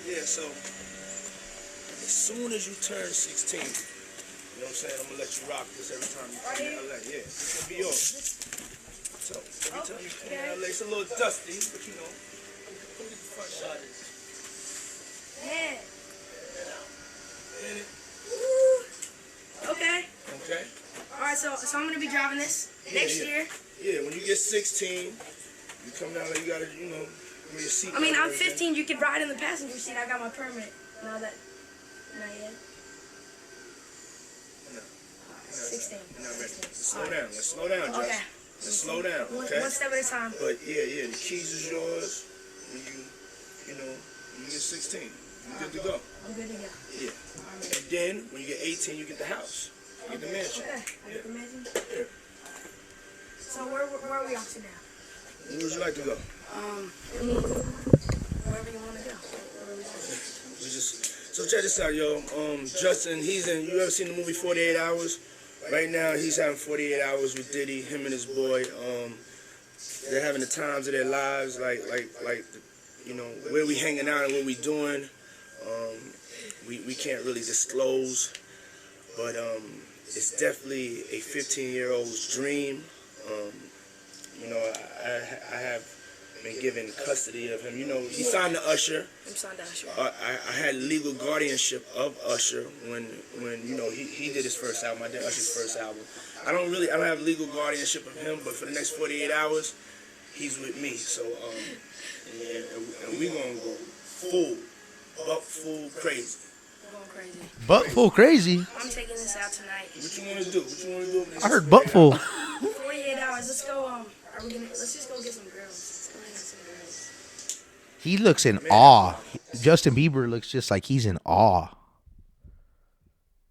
S3: Yeah, so as soon as you turn 16, you know what I'm saying? I'm gonna let you rock this every time you come to LA. Yeah, this gonna be yours. So every time you come in LA, it's a little dusty, but you know, come get the front shot.
S4: Yeah.
S3: In it.
S4: Okay.
S3: Okay.
S4: All right, so I'm gonna be driving this next year.
S3: Yeah, when you get 16, you come down there, you gotta, you know, give me your seat.
S4: I mean, I'm 15. You can ride in the passenger seat. I got my permit. Not yet.
S3: No.
S4: 16.
S3: You're not ready. Let's slow down. Let's slow down, Josh.
S4: Okay.
S3: Let's slow down, okay?
S4: One step at a time.
S3: But yeah, the keys is yours. When you get 16, you're good to go.
S4: I'm good to go.
S3: Yeah. And then when you get 18, you get the house. You get the mansion.
S4: Okay. I get the mansion.
S3: Yeah.
S4: So where are we off to now?
S3: Where would you like to go?
S4: Wherever you want to go.
S3: So check this out, yo. Justin, you ever seen the movie 48 Hours? Right now, he's having 48 hours with Diddy, him and his boy. They're having the times of their lives, like, you know, where we hanging out and what we doing. We can't really disclose, but it's definitely a 15-year-old's dream. You know, I have been given custody of him. You know, he signed to Usher.
S4: I'm signed to Usher.
S3: I had legal guardianship of Usher when you know he did his first album. I did Usher's first album. I don't have legal guardianship of him, but for the next 48 hours, he's with me. So and we gonna go full crazy.
S4: We're going crazy.
S1: Butt full crazy.
S4: I'm taking this out tonight.
S3: What you wanna do?
S1: I heard butt full.
S4: 48 hours. Let's go. Let's just go get some girls. Let's go get some girls.
S1: He looks in awe. Justin Bieber looks just like he's in awe.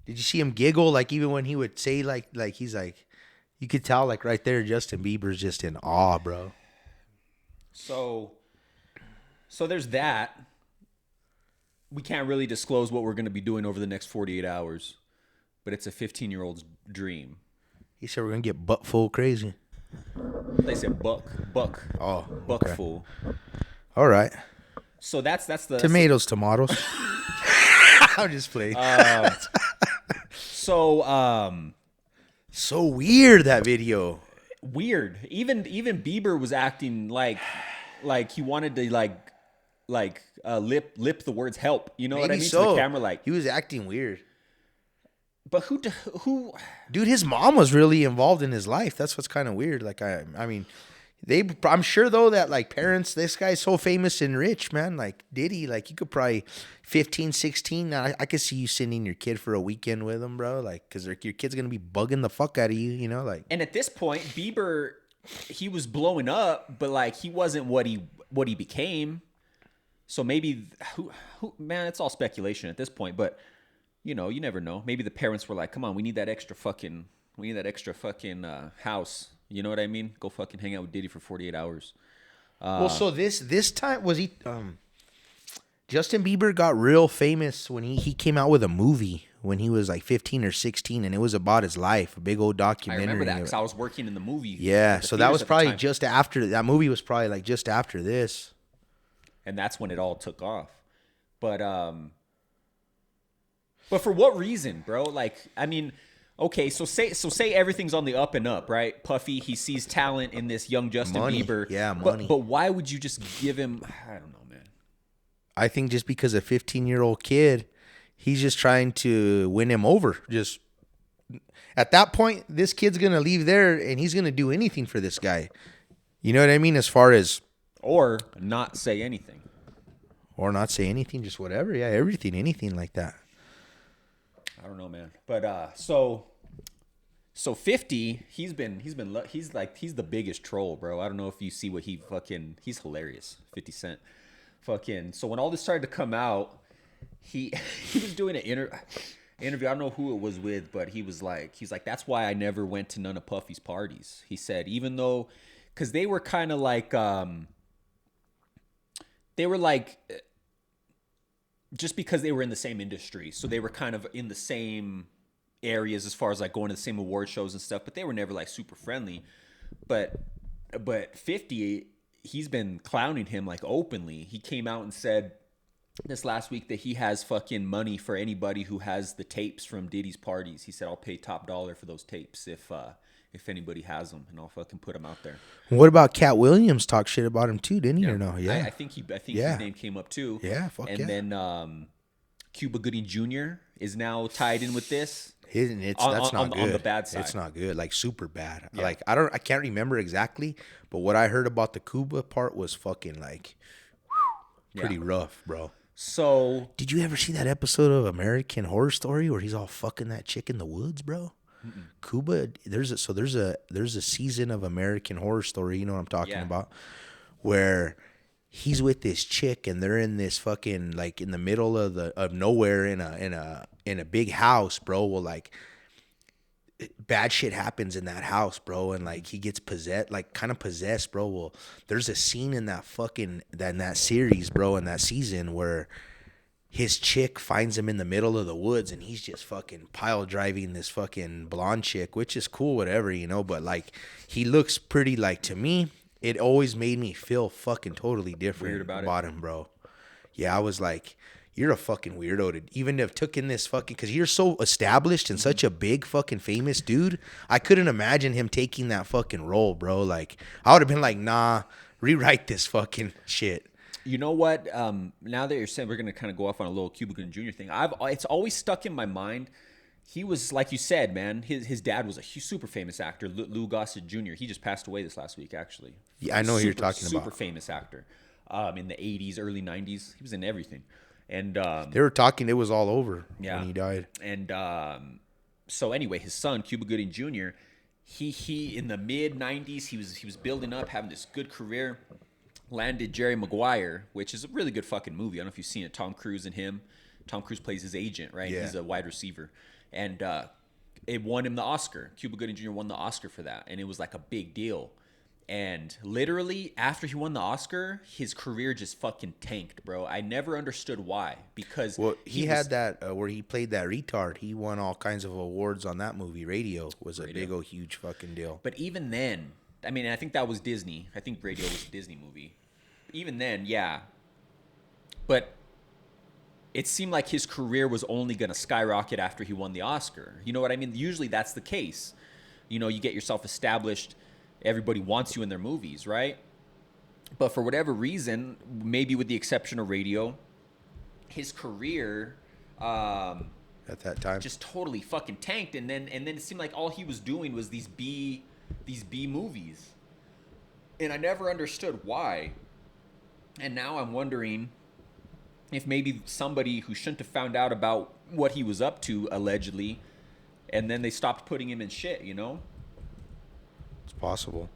S1: Did you see him giggle? Like even when he would say like he's like, you could tell like right there, Justin Bieber's just in awe, bro.
S2: So there's that. We can't really disclose what we're going to be doing over the next 48 hours, but it's a 15-year-old's dream.
S1: He said we're gonna get butt full crazy.
S2: They said buck.
S1: Oh,
S2: buck
S1: okay.
S2: full.
S1: All right.
S2: So that's the
S1: Tomatoes. I'm just playing. So weird that video.
S2: Weird. Even Bieber was acting like he wanted to lip the words help. You know what I mean?
S1: So.
S2: To the camera, like
S1: he was acting weird.
S2: But who?
S1: Dude, his mom was really involved in his life. That's what's kind of weird. Like I mean, I'm sure though that like parents, this guy's so famous and rich, man. Like Diddy, like you could probably 15, 16. I could see you sending your kid for a weekend with him, bro. Like, cause your kid's gonna be bugging the fuck out of you, you know. Like,
S2: and at this point, Bieber, he was blowing up, but like he wasn't what he became. So maybe who man, it's all speculation at this point, but. You know, you never know. Maybe the parents were like, "Come on, we need that extra fucking house." You know what I mean? Go fucking hang out with Diddy for 48 hours.
S1: well, so this time was he? Justin Bieber got real famous when he came out with a movie when he was like 15 or 16, and it was about his life, a big old
S2: I
S1: documentary.
S2: remember that because I was working in the movie.
S1: Yeah, so that was probably
S2: time.
S1: just after that movie was probably like just after this,
S2: and that's when it all took off. But for what reason, bro? Like, I mean, okay, so say everything's on the up and up, right? Puffy, he sees talent in this young Justin Bieber.
S1: Yeah, money.
S2: But why would you just give him? I don't know, man.
S1: I think just because a 15-year-old kid, he's just trying to win him over. Just at that point, this kid's gonna leave there and he's gonna do anything for this guy. You know what I mean? As far as
S2: or not say anything,
S1: or not say anything, just whatever. Yeah, everything, anything like that.
S2: I don't know, man. But so 50, he's the biggest troll, bro. I don't know if you see what he's hilarious. 50 Cent. Fucking so when all this started to come out, he was doing an interview. I don't know who it was with, but he's like, that's why I never went to none of Puffy's parties. He said, even though, because they were kind of like, just because they were in the same industry. So they were kind of in the same areas as far as like going to the same award shows and stuff, but they were never like super friendly. But 50, he's been clowning him like openly. He came out and said this last week that he has fucking money for anybody who has the tapes from Diddy's parties. He said, I'll pay top dollar for those tapes if if anybody has them, and I'll fucking put them out there.
S1: What about Cat Williams? Talk shit about him too, didn't he? Or no?
S2: I think his name came up too.
S1: Yeah, fuck
S2: and
S1: yeah.
S2: then Cuba Gooding Jr. is now tied in with this.
S1: That's not good.
S2: On the bad side.
S1: It's not good. Like super bad.
S2: Yeah.
S1: Like I can't remember exactly, but what I heard about the Cuba part was fucking like pretty rough, bro.
S2: So
S1: did you ever see that episode of American Horror Story where he's all fucking that chick in the woods, bro? Mm-mm. Cuba, there's a season of American Horror Story, you know what I'm talking about, where he's with this chick and they're in this fucking like in the middle of nowhere in a big house, bro. Well, like bad shit happens in that house, bro, and like he gets possessed, like kind of possessed, bro. Well, there's a scene in that series, bro, in that season where his chick finds him in the middle of the woods and he's just fucking pile driving this fucking blonde chick, which is cool, whatever, you know, but like he looks pretty, like to me, it always made me feel fucking totally different about him, bro. Yeah, I was like, you're a fucking weirdo to even have took in this fucking, because you're so established and such a big fucking famous dude. I couldn't imagine him taking that fucking role, bro. Like, I would have been like, nah, rewrite this fucking shit.
S2: You know what? Now that you're saying, we're going to kind of go off on a little Cuba Gooding Jr. thing. It's always stuck in my mind. He was, like you said, man, his dad was a super famous actor, Lou Gossett Jr. He just passed away this last week, actually.
S1: Yeah, I know who you're talking about.
S2: Super famous actor. In the 80s, early 90s. He was in everything. And
S1: they were talking, it was all over when he died.
S2: And so anyway, his son, Cuba Gooding Jr., he in the mid 90s, he was building up, having this good career. Landed Jerry Maguire, which is a really good fucking movie. I don't know if you've seen it. Tom Cruise and him. Tom Cruise plays his agent, right?
S1: Yeah.
S2: He's a wide receiver. And it won him the Oscar. Cuba Gooding Jr. won the Oscar for that. And it was like a big deal. And literally, after he won the Oscar, his career just fucking tanked, bro. I never understood why. Because
S1: he had that where he played that retard. He won all kinds of awards on that movie. Radio was a big old huge fucking deal.
S2: But even then, I mean, I think that was Disney. I think Radio was a Disney movie. Even then, yeah. But it seemed like his career was only going to skyrocket after he won the Oscar. You know what I mean? Usually that's the case. You know, you get yourself established. Everybody wants you in their movies, right? But for whatever reason, maybe with the exception of Radio, his career
S1: at that time
S2: just totally fucking tanked. And then it seemed like all he was doing was these B movies. And I never understood why. And now I'm wondering if maybe somebody who shouldn't have found out about what he was up to, allegedly, and then they stopped putting him in shit, you know?
S1: It's possible.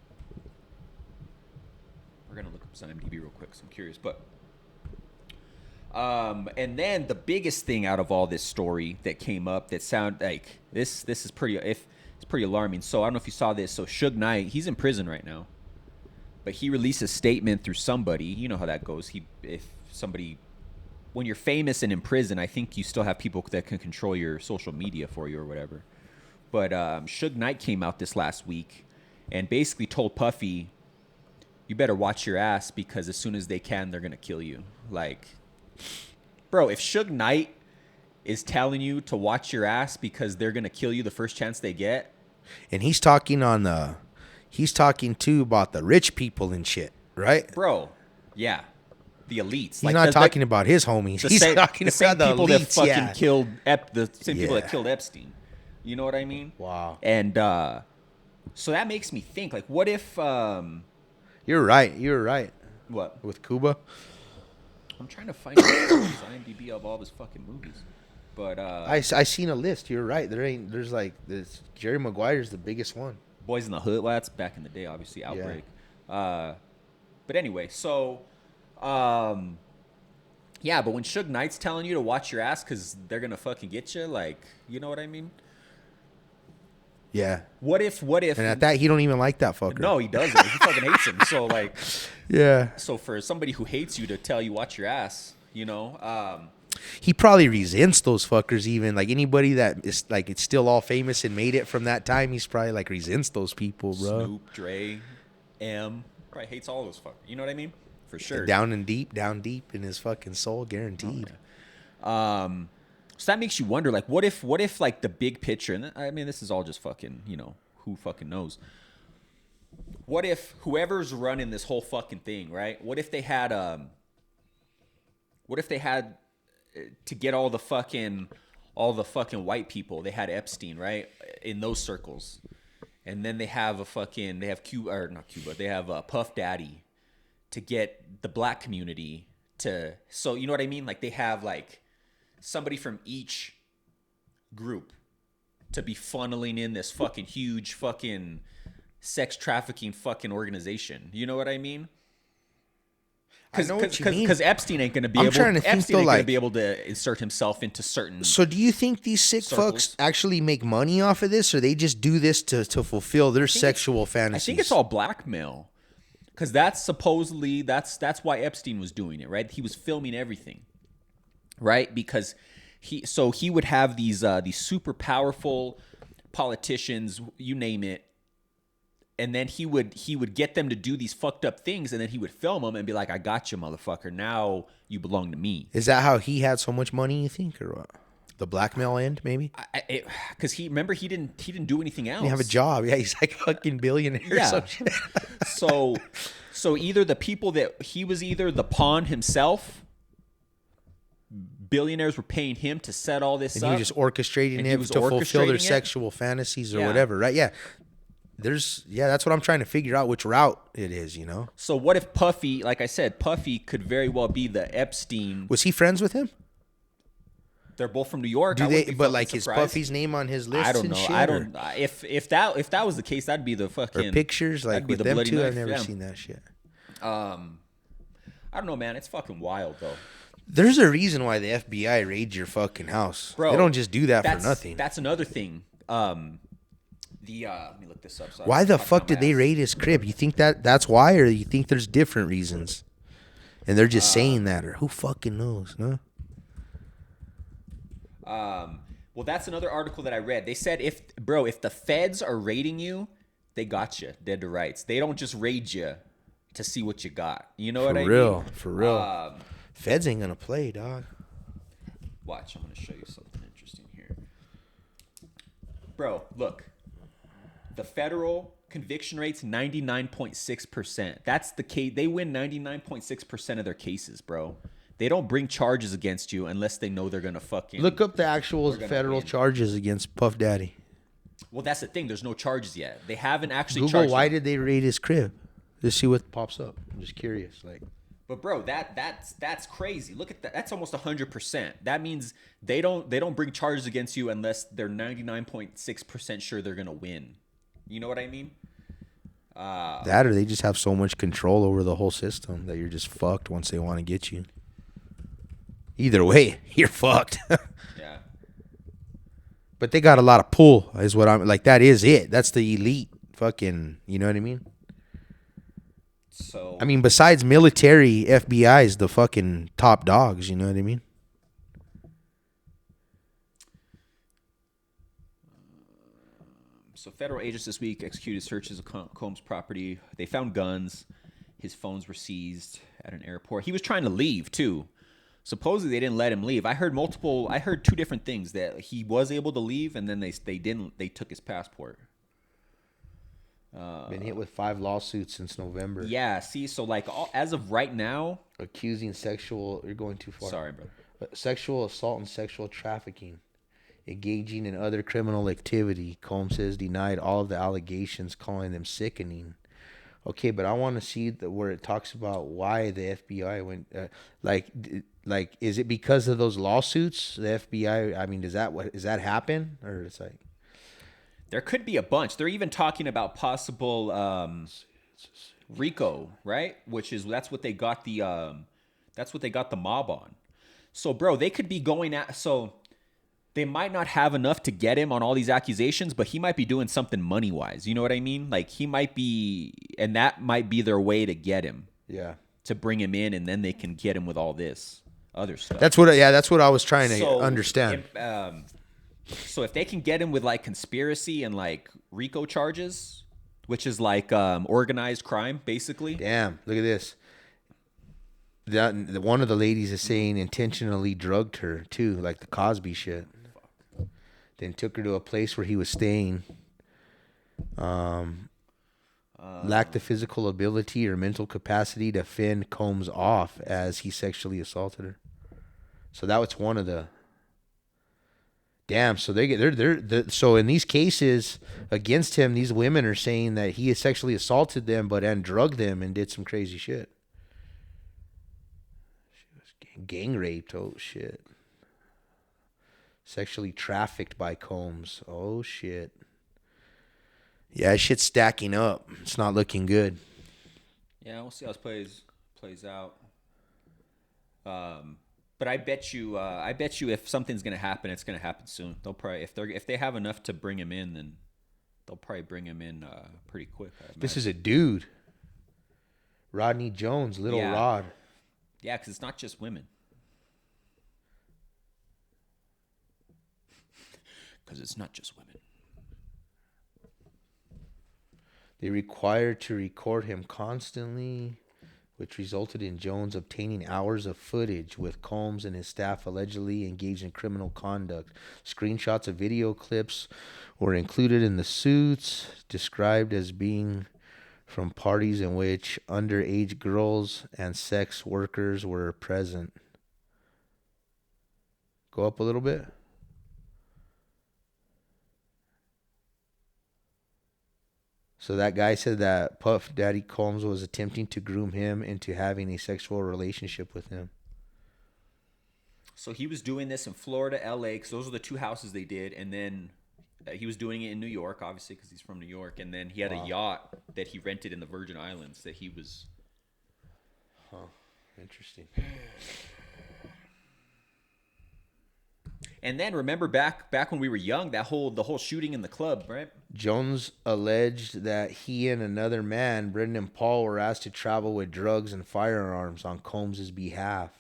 S2: We're going to look up his IMDb real quick, so I'm curious. But, and then the biggest thing out of all this story that came up that sound like, this is it's pretty alarming. So I don't know if you saw this. So Suge Knight, he's in prison right now. But he released a statement through somebody. You know how that goes. When you're famous and in prison, I think you still have people that can control your social media for you or whatever. But Suge Knight came out this last week and basically told Puffy, you better watch your ass because as soon as they can, they're going to kill you. Like, bro, if Suge Knight is telling you to watch your ass because they're going to kill you the first chance they get.
S1: And he's talking too about the rich people and shit, right?
S2: Bro, yeah. The elites.
S1: He's not talking about his homies. He's talking about the
S2: people
S1: elites,
S2: that fucking killed the same people that killed Epstein. You know what I mean?
S1: Wow.
S2: And so that makes me think, like, what if
S1: You're right.
S2: What?
S1: With Cuba?
S2: I'm trying to find his IMDb of all his fucking movies. But
S1: I seen a list. You're right. There's Jerry Maguire's the biggest one.
S2: Boys in the Hood, well, that's back in the day, obviously, Outbreak. Yeah. But anyway, so, yeah, but when Suge Knight's telling you to watch your ass because they're going to fucking get you, like, you know what I mean?
S1: Yeah.
S2: What if...
S1: And at that, he don't even like that fucker.
S2: No, he doesn't. He fucking hates him. So, like...
S1: Yeah.
S2: So for somebody who hates you to tell you watch your ass, you know...
S1: he probably resents those fuckers even. Like, anybody that is, like, it's still all famous and made it from that time, he's probably, like, resents those people, bro.
S2: Snoop, Dre, M. Probably hates all those fuckers. You know what I mean? For sure.
S1: Down deep in his fucking soul, guaranteed.
S2: Okay. So that makes you wonder, like, what if, like, the big picture, and I mean, this is all just fucking, you know, who fucking knows? What if whoever's running this whole fucking thing, right? What if they had to get all the fucking white people? They had Epstein, right? In those circles. And then they have Cuba, or not Cuba, they have Puff Daddy to get the black community to, so you know what I mean? Like they have like somebody from each group to be funneling in this fucking huge fucking sex trafficking fucking organization. You know what I mean? Because Epstein ain't gonna be able. Epstein ain't gonna be able to insert himself into certain.
S1: So, do you think these sick fucks actually make money off of this, or they just do this to fulfill their sexual fantasies?
S2: I think it's all blackmail, because that's supposedly that's why Epstein was doing it, right? He was filming everything, right? Because he would have these super powerful politicians, you name it. And then he would get them to do these fucked up things, and then he would film them and be like, "I got you, motherfucker. Now you belong to me."
S1: Is that how he had so much money? You think, or what? The blackmail end, maybe?
S2: Because he didn't do anything else.
S1: He didn't have a job. Yeah, he's like a fucking billionaire.
S2: Yeah.
S1: Or some shit.
S2: So either the people that he was either the pawn himself. Billionaires were paying him to set all this up.
S1: And he was just orchestrating it to fulfill their sexual fantasies or whatever, right? Yeah. That's what I'm trying to figure out, which route it is, you know?
S2: So what if Puffy, like I said, Puffy could very well be the Epstein.
S1: Was he friends with him?
S2: They're both from New York.
S1: But like is Puffy's name on his list?
S2: I don't know.
S1: Shit,
S2: I don't. If that was the case, that'd be the fucking.
S1: Or pictures like with them two. I've never seen that shit.
S2: I don't know, man. It's fucking wild though.
S1: There's a reason why the FBI raids your fucking house.
S2: Bro,
S1: they don't just do that for nothing.
S2: That's another thing. Let me look this up. So
S1: why the fuck did they raid his crib? You think that's why, or you think there's different reasons? And they're just saying that, or who fucking knows, no?
S2: Well, that's another article that I read. They said if the feds are raiding you, they got you dead to rights. They don't just raid you to see what you got. You know what I mean?
S1: For real. Feds ain't gonna play, dog.
S2: Watch, I'm gonna show you something interesting here. Bro, look. The federal conviction rate's 99.6%. That's the case. They win 99.6% of their cases, bro. They don't bring charges against you unless they know they're gonna fucking
S1: look up the actual federal charges against Puff Daddy.
S2: Well, that's the thing. There's no charges yet. They haven't actually
S1: Google
S2: charged
S1: why
S2: him.
S1: did they raid his crib? Just see what pops up. I'm just curious, like.
S2: But bro, that's crazy. Look at that. That's almost 100%. That means they don't bring charges against you unless they're 99.6% sure they're gonna win. You know what I mean?
S1: That or they just have so much control over the whole system that you're just fucked once they want to get you. Either way, you're fucked.
S2: Yeah.
S1: But they got a lot of pull, is what I'm like. That is it. That's the elite fucking. You know what I mean?
S2: So.
S1: I mean, besides military, FBI is the fucking top dogs. You know what I mean?
S2: So federal agents this week executed searches of Combs' property. They found guns. His phones were seized at an airport. He was trying to leave too. Supposedly they didn't let him leave. I heard two different things, that he was able to leave and then they didn't. They took his passport.
S1: Been hit with 5 lawsuits since November.
S2: Yeah. See, so like as of right now,
S1: accusing sexual. You're going too far.
S2: Sorry, bro.
S1: Sexual assault and sexual trafficking. Engaging in other criminal activity, Combs has denied all of the allegations, calling them sickening. Okay, but I want to see where it talks about why the FBI went. Like, is it because of those lawsuits? The FBI. I mean, does that happen, or it's like
S2: there could be a bunch. They're even talking about possible RICO, right? That's what they got the mob on. So, bro, they could be going at so. They might not have enough to get him on all these accusations, but he might be doing something money-wise. You know what I mean? Like, he might be, and that might be their way to get him.
S1: Yeah.
S2: To bring him in, and then they can get him with all this other stuff.
S1: That's what I was trying to understand.
S2: So if they can get him with, like, conspiracy and, like, RICO charges, which is, like, organized crime, basically.
S1: Damn, look at this. One of the ladies is saying intentionally drugged her, too, like the Cosby shit. Then took her to a place where he was staying. Lacked the physical ability or mental capacity to fend Combs off as he sexually assaulted her. So that was one of the. Damn. So so in these cases against him, these women are saying that he sexually assaulted them, and drugged them and did some crazy shit. She was gang raped. Oh shit. Sexually trafficked by Combs. Oh shit. Yeah, shit's stacking up. It's not looking good.
S2: Yeah, we'll see how this plays out. But I bet you if something's gonna happen, it's gonna happen soon. They'll probably if they have enough to bring him in, then they'll probably bring him in pretty quick.
S1: This is a dude. Rodney Jones, Little Rod.
S2: Yeah, because it's not just women. Because it's not just women.
S1: They required to record him constantly, which resulted in Jones obtaining hours of footage with Combs and his staff allegedly engaged in criminal conduct. Screenshots of video clips were included in the suits, described as being from parties in which underage girls and sex workers were present. Go up a little bit. So that guy said that Puff Daddy Combs was attempting to groom him into having a sexual relationship with him.
S2: So he was doing this in Florida, LA, because those are the two houses they did. And then he was doing it in New York, obviously, because he's from New York. And then he had a yacht that he rented in the Virgin Islands that he was...
S1: Huh. Interesting.
S2: And then remember back when we were young, the whole shooting in the club, right?
S1: Jones alleged that he and another man, Brendan Paul, were asked to travel with drugs and firearms on Combs' behalf.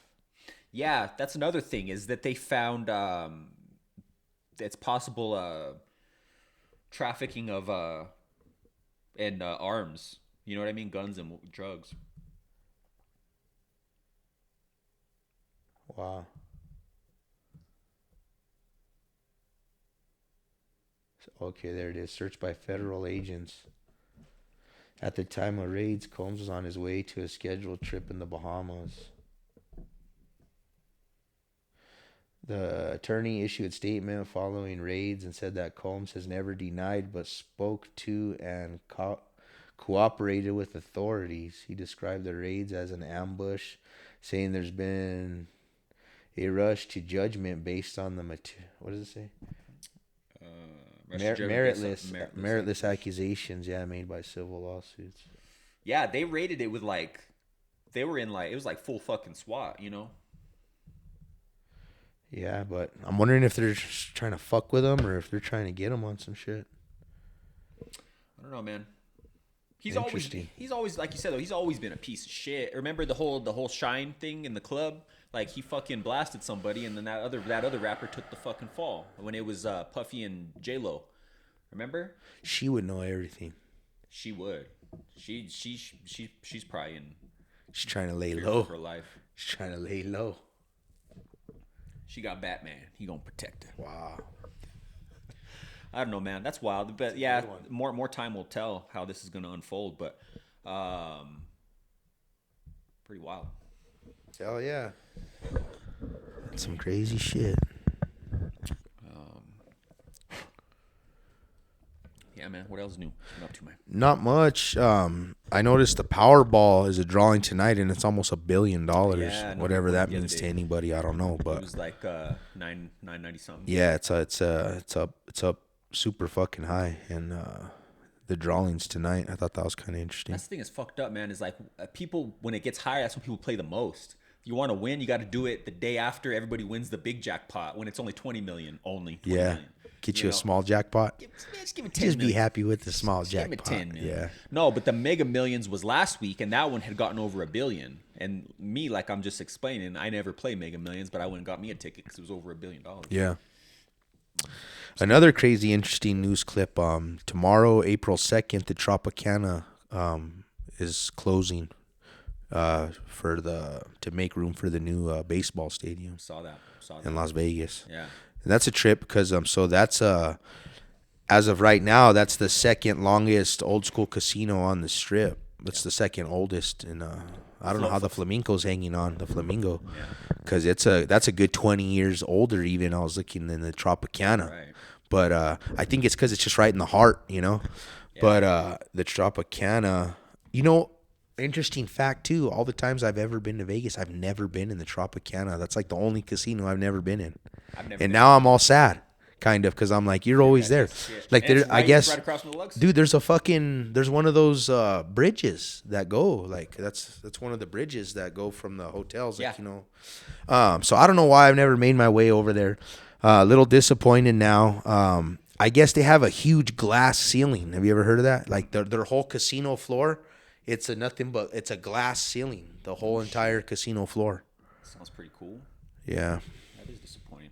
S2: Yeah, that's another thing is that they found it's possible trafficking of and arms. You know what I mean? Guns and drugs.
S1: Wow. Okay, there it is. Searched by federal agents. At the time of raids, Combs was on his way to a scheduled trip in the Bahamas. The attorney issued a statement following raids and said that Combs has never denied but spoke to and cooperated with authorities. He described the raids as an ambush, saying there's been a rush to judgment based on the what does it say? Meritless accusations, made by civil lawsuits.
S2: Yeah, they raided it with it was like full fucking SWAT, you know?
S1: Yeah, but I'm wondering if they're just trying to fuck with him or if they're trying to get him on some shit.
S2: I don't know, man. He's always like you said though, he's always been a piece of shit. Remember the whole Shine thing in the club? Like he fucking blasted somebody, and then that other rapper took the fucking fall when it was Puffy and J-Lo. Remember?
S1: She would know everything.
S2: She would. She's probably in.
S1: She's trying to lay low.
S2: For her life.
S1: She's trying to lay low.
S2: She got Batman. He gonna protect her.
S1: Wow.
S2: I don't know, man. That's wild. But yeah, more time will tell how this is gonna unfold. But pretty wild.
S1: Hell yeah. Some crazy shit.
S2: Yeah, man. What else is new? What up to, man?
S1: Not much. I noticed the Powerball is a drawing tonight, and it's almost $1 billion.
S2: Yeah,
S1: whatever that means to anybody, I don't know. But
S2: it was like 990 something.
S1: Yeah, it's up super fucking high, and the drawings tonight. I thought that was kind of interesting.
S2: That's the thing that's fucked up, man. Is like people when it gets higher, that's when people play the most. If you want to win, you got to do it the day after everybody wins the big jackpot when it's only 20 million only. 20 million.
S1: Get you a small jackpot.
S2: Just give it 10
S1: Just
S2: million.
S1: be happy with the small jackpot.
S2: Give it 10 million.
S1: Yeah.
S2: No, but the Mega Millions was last week, and that one had gotten over $1 billion. And me, like I'm just explaining, I never play Mega Millions, but I went and got me a ticket because it was over $1 billion.
S1: Yeah. Another crazy, interesting news clip. Tomorrow, April 2nd, the Tropicana is closing to make room for the new baseball stadium.
S2: Saw that.
S1: In Las Vegas.
S2: Yeah.
S1: And that's a trip because so that's as of right now, that's the second longest old school casino on the strip. It's the second oldest, and I don't know how the Flamingo's hanging on, the Flamingo, because that's a good 20 years older. Even I was looking in the Tropicana,
S2: Right.
S1: but I think it's because it's just right in the heart, you know.
S2: Yeah.
S1: But the Tropicana, you know, interesting fact too. All the times I've ever been to Vegas, I've never been in the Tropicana. That's like the only casino I've never been in. And now I'm all sad, kind of, because I'm like, you're always there. Like
S2: And
S1: there,
S2: it's
S1: I guess,
S2: right across from the Luxor.
S1: dude. There's one of those bridges that go, like that's one of the bridges that go from the hotels, like,
S2: Yeah.
S1: you know. So I don't know why I've never made my way over there. A little disappointed now. I guess they have a huge glass ceiling. Have you ever heard of that? Like their whole casino floor, it's a glass ceiling. The whole entire casino floor.
S2: Sounds pretty cool.
S1: Yeah.
S2: That is disappointing.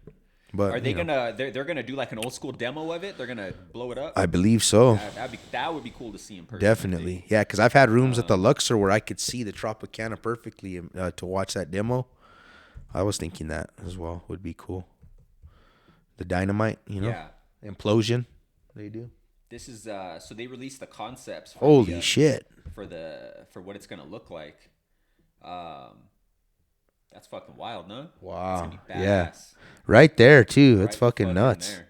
S1: But
S2: Are they gonna? They're gonna do like an old school demo of it. They're gonna blow it up.
S1: I believe so.
S2: That would be cool to see in person.
S1: Definitely. Yeah, because I've had rooms at the Luxor where I could see the Tropicana perfectly to watch that demo. I was thinking that as well would be cool. The dynamite, you know?
S2: Yeah.
S1: Implosion. They do.
S2: This is so they released the concepts. For
S1: Holy shit.
S2: For what it's gonna look like. That's fucking wild, no?
S1: Wow.
S2: It's gonna be badass.
S1: Yeah. Right there, too. It's
S2: Right
S1: fucking nuts.
S2: there.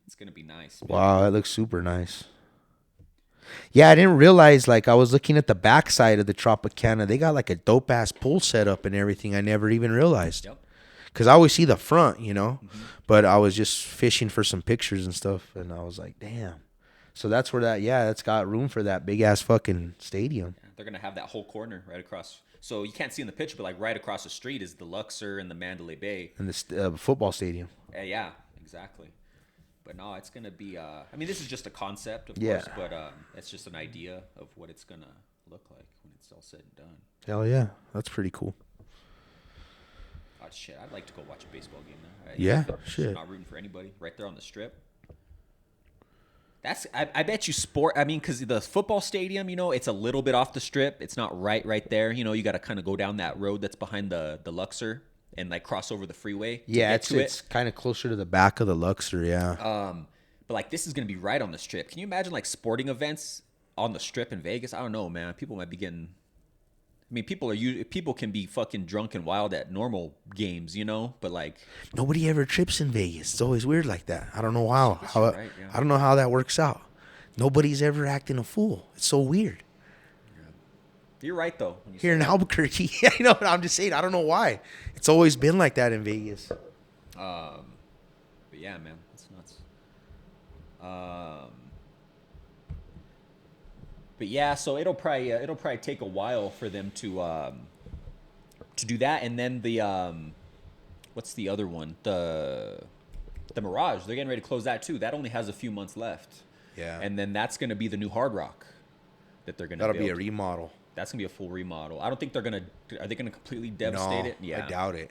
S2: It's gonna be nice. Man.
S1: Wow, that looks super nice. Yeah, I didn't realize, like, I was looking at the backside of the Tropicana. They got, like, a dope-ass pool setup and everything. I never even realized.
S2: Yep.
S1: Because I always see the front, you know. Mm-hmm. But I was just fishing for some pictures and stuff, and I was like, damn. So that's where that's got room for that big-ass fucking stadium.
S2: Yeah, they're going to have that whole corner right across. So you can't see in the picture, but, like, right across the street is the Luxor and the Mandalay Bay.
S1: And the football stadium.
S2: Yeah, exactly. But no, it's going to be, I mean, this is just a concept, of course, but it's just an idea of what it's going to look like when it's all said and done.
S1: Hell yeah. That's pretty cool.
S2: Oh, shit, I'd like to go watch a baseball game now.
S1: Yeah, shit.
S2: Not rooting for anybody. Right there on the strip. I bet you sport. I mean, because the football stadium, you know, it's a little bit off the strip. It's not right there. You know, you got to kind of go down that road that's behind the Luxor and like cross over the freeway.
S1: Yeah, it's kind of closer to the back of the Luxor. Yeah.
S2: But like this is gonna be right on the strip. Can you imagine like sporting events on the strip in Vegas? I don't know, man. People might be getting. I mean, people can be fucking drunk and wild at normal games, you know. But like
S1: nobody ever trips in Vegas. It's always weird like that. I don't know how.
S2: Right, yeah.
S1: I don't know how that works out. Nobody's ever acting a fool. It's so weird.
S2: You're right though.
S1: Here in Albuquerque, I know. I'm just saying. I don't know why. It's always been like that in Vegas.
S2: But yeah, man, it's nuts. But yeah, so it'll probably take a while for them to do that, and then the what's the other one? The Mirage. They're getting ready to close that too. That only has a few months left.
S1: Yeah.
S2: And then that's going to be the new Hard Rock that they're going to.
S1: That'll be a remodel.
S2: That's gonna be a full remodel. I don't think they're gonna. Are they gonna completely devastate it?
S1: Yeah, I doubt it.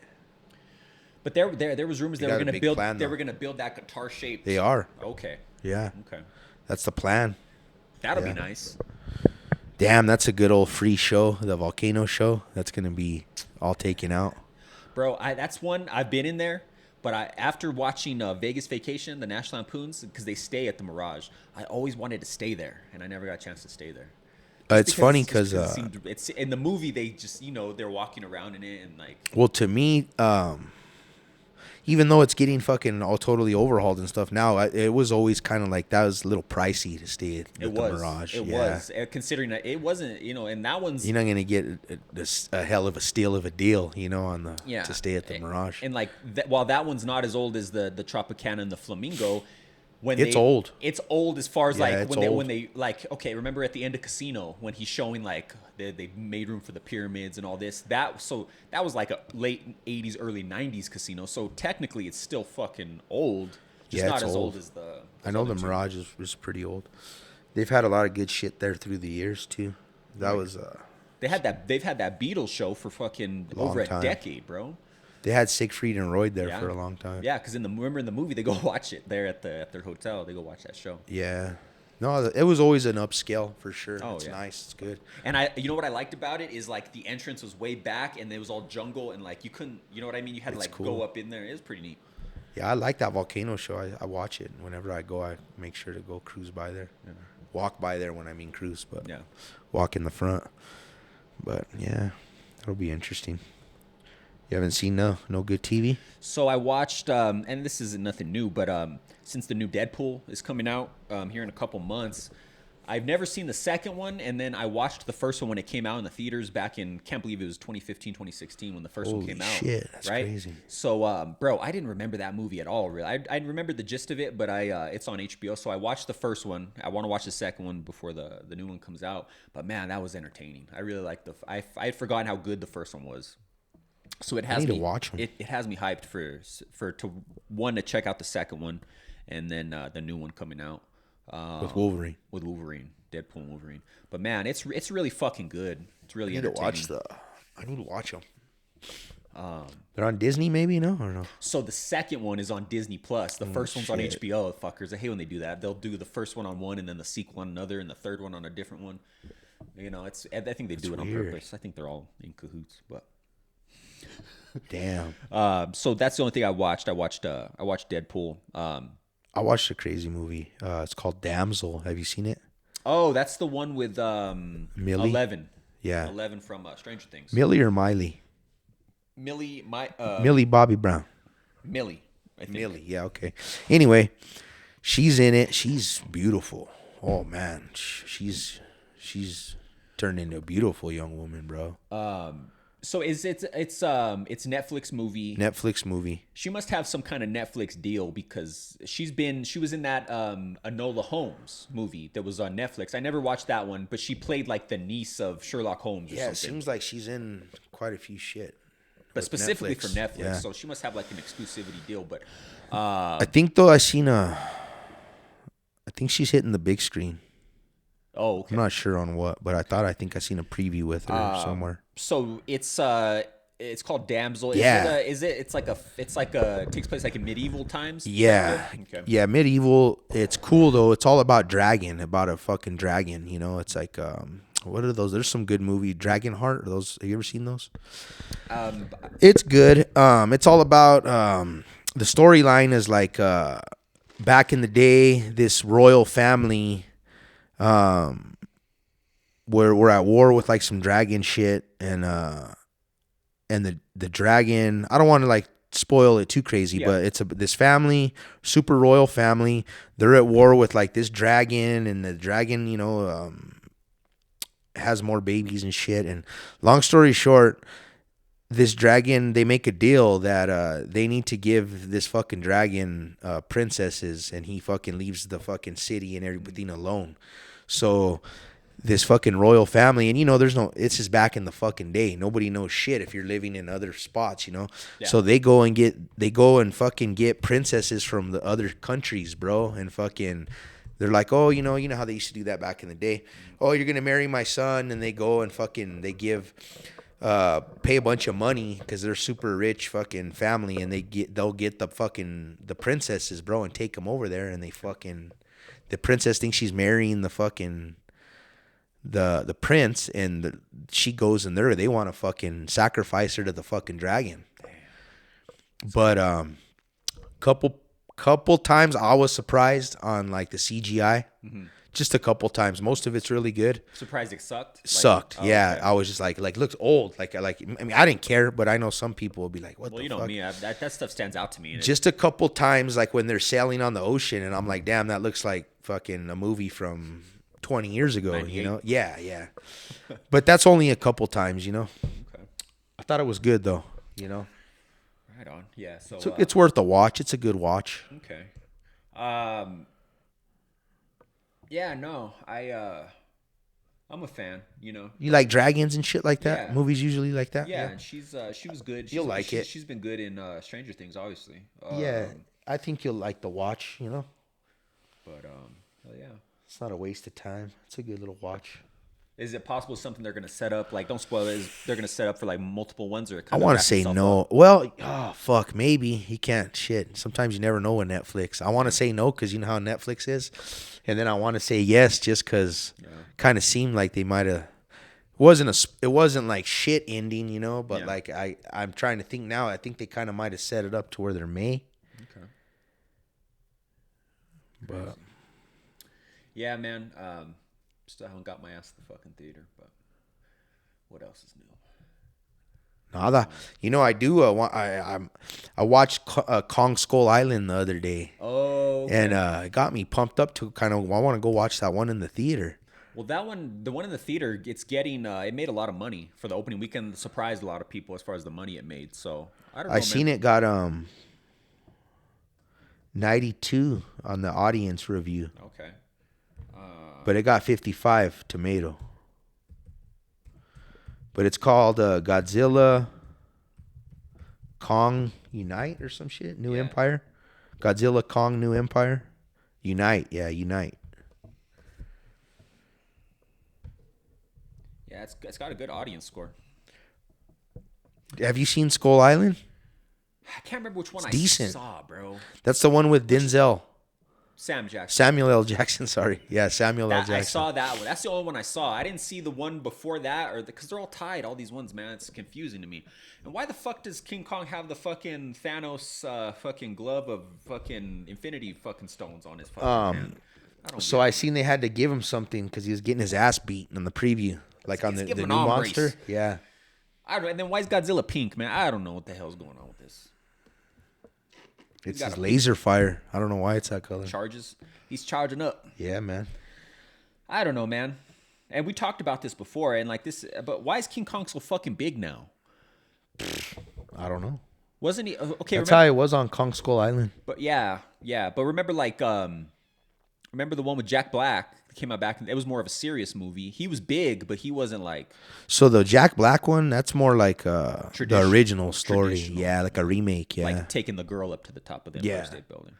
S2: But there was rumors they were gonna build.
S1: Plan,
S2: they were gonna build that guitar shaped.
S1: They are.
S2: Okay.
S1: Yeah.
S2: Okay.
S1: That's the plan.
S2: That'll be nice.
S1: Damn, that's a good old free show. The volcano show. That's gonna be all taken out.
S2: Bro, that's one I've been in there. But after watching Vegas Vacation, the National Lampoons, because they stay at the Mirage, I always wanted to stay there, and I never got a chance to stay there.
S1: It's funny because
S2: it's in the movie. They just they're walking around in it and like.
S1: Well, to me, even though it's getting fucking all totally overhauled and stuff now, it was always kind of like that was a little pricey to stay at the Mirage.
S2: It was considering that it wasn't and that one's.
S1: You're not gonna get a hell of a steal of a deal, on the to stay at the Mirage.
S2: And like while that one's not as old as the Tropicana and the Flamingo.
S1: Old.
S2: It's old as far as like
S1: when
S2: they like okay, remember at the end of Casino when he's showing like they made room for the pyramids and all this. That was like a late 80s, early 90s Casino. So technically it's still fucking old. Just not as old as the
S1: I know the Mirage was pretty old. They've had a lot of good shit there through the years too. That was
S2: they've had that Beatles show for fucking over a decade, bro.
S1: They had Siegfried and Roy there for a long time.
S2: Yeah, because remember in the movie they go watch it there at their hotel. They go watch that show.
S1: Yeah, no, it was always an upscale for sure.
S2: Oh,
S1: it's nice, it's good.
S2: And you know what I liked about it is like the entrance was way back and it was all jungle and like you couldn't, you know what I mean? You had to like go up in there. It was pretty neat.
S1: Yeah, I like that volcano show. I watch it whenever I go. I make sure to go cruise by there, walk by there when I mean cruise, but walk in the front. But yeah, that'll be interesting. You haven't seen no good TV?
S2: So I watched, and this isn't nothing new, but since the new Deadpool is coming out here in a couple months, I've never seen the second one, and then I watched the first one when it came out in the theaters back in, can't believe it was 2015, 2016 when the first one came out.
S1: Holy shit, that's
S2: right?
S1: crazy.
S2: So, bro, I didn't remember that movie at all, really. I remember the gist of it, but it's on HBO, so I watched the first one. I want to watch the second one before the new one comes out, but man, that was entertaining. I really liked I had forgotten how good the first one was. So it has
S1: I need
S2: me
S1: to watch 'em.
S2: It has me hyped to check out the second one, and then the new one coming out
S1: With Wolverine.
S2: Deadpool and Wolverine. But man, it's really fucking good. It's really
S1: I need to
S2: entertaining.
S1: I need to watch them. They're on Disney, maybe, no, or no?
S2: So the second one is on Disney Plus. The first one's on
S1: shit.
S2: HBO. Fuckers, I hate when they do that. They'll do the first one on one, and then the sequel on another, and the third one on a different one. You know, I think they do it on
S1: weird.
S2: purpose. I think they're all in cahoots, but.
S1: Damn.
S2: So that's the only thing I watched. I watched Deadpool.
S1: I watched a crazy movie. It's called Damsel. Have you seen it?
S2: Oh, that's the one with
S1: Millie?
S2: 11.
S1: Yeah.
S2: 11 from Stranger Things.
S1: Millie or Miley?
S2: Millie,
S1: Millie Bobby Brown.
S2: Millie, I think.
S1: Millie, yeah, okay. Anyway, she's in it. She's beautiful. Oh man, she's turned into a beautiful young woman, bro.
S2: So it's Netflix movie.
S1: Netflix movie.
S2: She must have some kind of Netflix deal because she was in that Enola Holmes movie that was on Netflix. I never watched that one, but she played like the niece of Sherlock Holmes or
S1: Yeah, it
S2: something.
S1: seems like she's in quite a few shit.
S2: But
S1: with
S2: specifically for Netflix,
S1: yeah.
S2: so she must have like an exclusivity deal. But
S1: I think though I think she's hitting the big screen.
S2: oh, okay.
S1: I'm not sure on what, but I think I seen a preview with her somewhere.
S2: So it's called Damsel.
S1: Yeah.
S2: It takes place like in medieval times?
S1: Yeah.
S2: Okay.
S1: Yeah, medieval. It's cool though. It's all about a fucking dragon, you know. It's like what are those? There's some good movie, Dragonheart. Are those, have you ever seen those? It's good. It's all about the storyline is like back in the day, this royal family we're at war with like some dragon shit, and the dragon, I don't want to like spoil it too crazy, but it's this family, super royal family. They're at war with like this dragon, and the dragon, you know, has more babies and shit. And long story short, this dragon, they make a deal that they need to give this fucking dragon princesses, and he fucking leaves the fucking city and everything alone. So this fucking royal family, and you know, it's just back in the fucking day. Nobody knows shit if you're living in other spots, you know. Yeah. So they go and fucking get princesses from the other countries, bro, and fucking they're like, oh, you know how they used to do that back in the day. Oh, you're gonna marry my son, and they go and fucking they give pay a bunch of money because they're super rich fucking family, and they'll get the princesses, bro, and take them over there, and the princess thinks she's marrying the fucking the prince, and she goes in there, they want to fucking sacrifice her to the fucking dragon. But couple times I was surprised on like the CGI. Mm-hmm. Just a couple times. Most of it's really good.
S2: Surprised it sucked?
S1: Yeah.
S2: Okay.
S1: I was just like looks old. I mean, I didn't care, but I know some people will be like, what the fuck? Well, you know
S2: me. That stuff stands out to me.
S1: Just a couple times, like when they're sailing on the ocean, and I'm like, damn, that looks like fucking a movie from 20 years ago, 98? You know? Yeah. But that's only a couple times, you know? Okay. I thought it was good, though, you know?
S2: Right on. Yeah. So
S1: it's worth a watch. It's a good watch.
S2: Okay. Yeah, no, I'm a fan, you know.
S1: You like dragons and shit like that?
S2: Yeah.
S1: Movies usually like that?
S2: Yeah, and she was good.
S1: You'll like it.
S2: She's been good in Stranger Things, obviously.
S1: Yeah, I think you'll like the watch, you know.
S2: But hell yeah.
S1: It's not a waste of time. It's a good little watch.
S2: Is it possible something they're going to set up? Like, don't spoil it. They're going to set up for like multiple ones, or
S1: I want to say no.
S2: Up?
S1: Well, oh fuck, maybe he can't. Shit. Sometimes you never know with Netflix. I want to say no because you know how Netflix is, and then I want to say yes just because kind of seemed like they might have. It wasn't like shit ending, you know. But like I'm trying to think now. I think they kind of might have set it up to where they're May.
S2: Okay.
S1: But
S2: Yeah, man. Still haven't got my ass to the fucking theater, but what else is new?
S1: nada. You know, I do. I watched Kong Skull Island the other day,
S2: Oh, okay.
S1: and it got me pumped up to kind of. I want to go watch that one in the theater.
S2: Well, that one, the one in the theater, it's getting. It made a lot of money for the opening weekend. Surprised a lot of people as far as the money it made. So I don't know.
S1: I seen it got 92 on the audience review,
S2: Okay.
S1: but it got 55 tomato. But it's called Godzilla Kong Unite or some shit. New
S2: Yeah.
S1: Empire. Godzilla Kong New Empire. Unite. Yeah, Unite.
S2: Yeah, it's got a good audience score.
S1: Have you seen Skull Island?
S2: I can't remember which one I
S1: decent.
S2: saw, bro.
S1: That's the one with Denzel.
S2: Sam Jackson.
S1: Samuel L. Jackson, sorry. Yeah, Samuel L. Jackson.
S2: I saw that one. That's the only one I saw. I didn't see the one before that, or because they're all tied. All these ones, man, it's confusing to me. And why the fuck does King Kong have the fucking Thanos fucking glove of fucking Infinity fucking stones on his fucking hand?
S1: So I seen they had to give him something because he was getting his ass beat in the preview, like on the
S2: give
S1: new
S2: him an arm
S1: monster.
S2: brace.
S1: Yeah.
S2: I don't know. And then why is Godzilla pink, man? I don't know what the hell's going on with this.
S1: It's
S2: got
S1: his
S2: a-
S1: laser fire. I don't know why it's that color.
S2: Charges. He's charging up.
S1: Yeah, man.
S2: I don't know, man. And we talked about this before, and like this, but why is King Kong so fucking big now?
S1: I don't know.
S2: Wasn't he okay?
S1: That's
S2: remember,
S1: how it was on Kong Skull Island.
S2: but yeah. But remember, like, remember the one with Jack Black that came out back? It was more of a serious movie. He was big, but he wasn't like
S1: So the Jack Black one, that's more like the
S2: Tradition-
S1: original story.
S2: traditional.
S1: Yeah, like a remake. Yeah.
S2: like taking the girl up to the top of the Empire
S1: Yeah.
S2: State Building.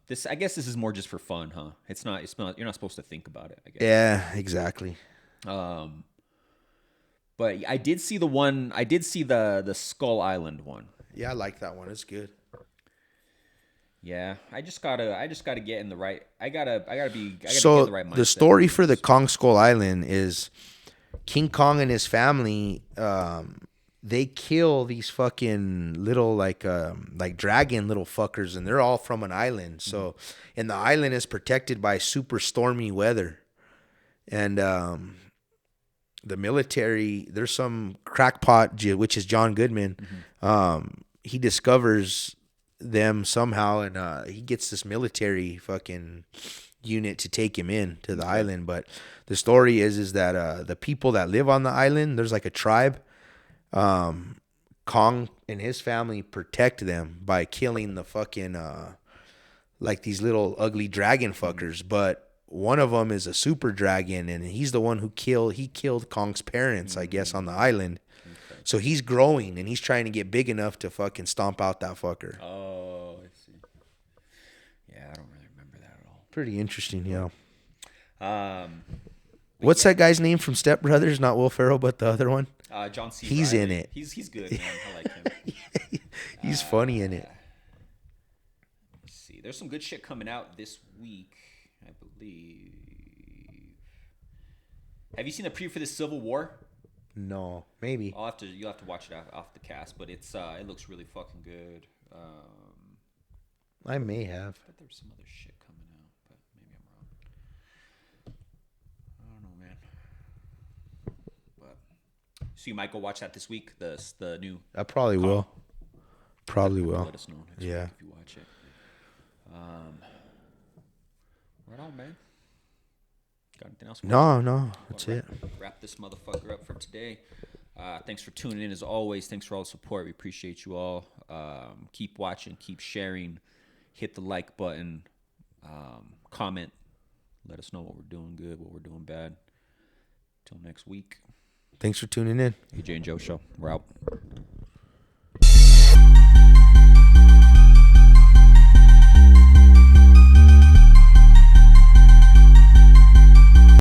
S2: This, I guess, this is more just for fun, huh? It's not. You're not supposed to think about it, I guess.
S1: Yeah, exactly.
S2: But I did see the one. I did see the Skull Island one.
S1: Yeah, I like that one. It's good.
S2: Yeah, I just gotta get in the right. I gotta get in
S1: So
S2: the right mindset.
S1: the story for the Kong Skull Island is King Kong and his family. They kill these fucking little like dragon little fuckers, and they're all from an island. So, and the island is protected by super stormy weather, and the military. There's some crackpot, which is John Goodman. He discovers them somehow, and he gets this military fucking unit to take him in to the island. But the story is that the people that live on the island, there's like a tribe. Kong and his family protect them by killing the fucking like these little ugly dragon fuckers. But one of them is a super dragon, and he's the one who killed Kong's parents, I guess, on the island. So he's growing, and he's trying to get big enough to fucking stomp out that fucker.
S2: Oh, I see. Yeah, I don't really remember that at all.
S1: Pretty interesting, yeah.
S2: Um,
S1: What's that guy's name from Step Brothers? Not Will Ferrell, but the other one.
S2: John C.
S1: He's
S2: Reilly.
S1: in it.
S2: He's good, man. I like him.
S1: He's funny in it.
S2: Let's see. There's some good shit coming out this week, I believe. Have you seen the preview for the Civil War?
S1: No, maybe.
S2: You'll have to watch it off the cast, but it looks really fucking good.
S1: I may have.
S2: I thought there was some other shit coming out, but maybe I'm wrong. I don't know, man. But so you might go watch that this week. The new.
S1: I probably will. Probably will.
S2: Let us know next
S1: Yeah.
S2: week if you watch it. Right on, man. Got anything else?
S1: No, that's it.
S2: Wrap this motherfucker up for today. Thanks for tuning in as always. Thanks for all the support. We appreciate you all. Keep watching, keep sharing, hit the like button, comment. Let us know what we're doing good, what we're doing bad. Till next week.
S1: Thanks for tuning in.
S2: AJ and Joe Show. We're out.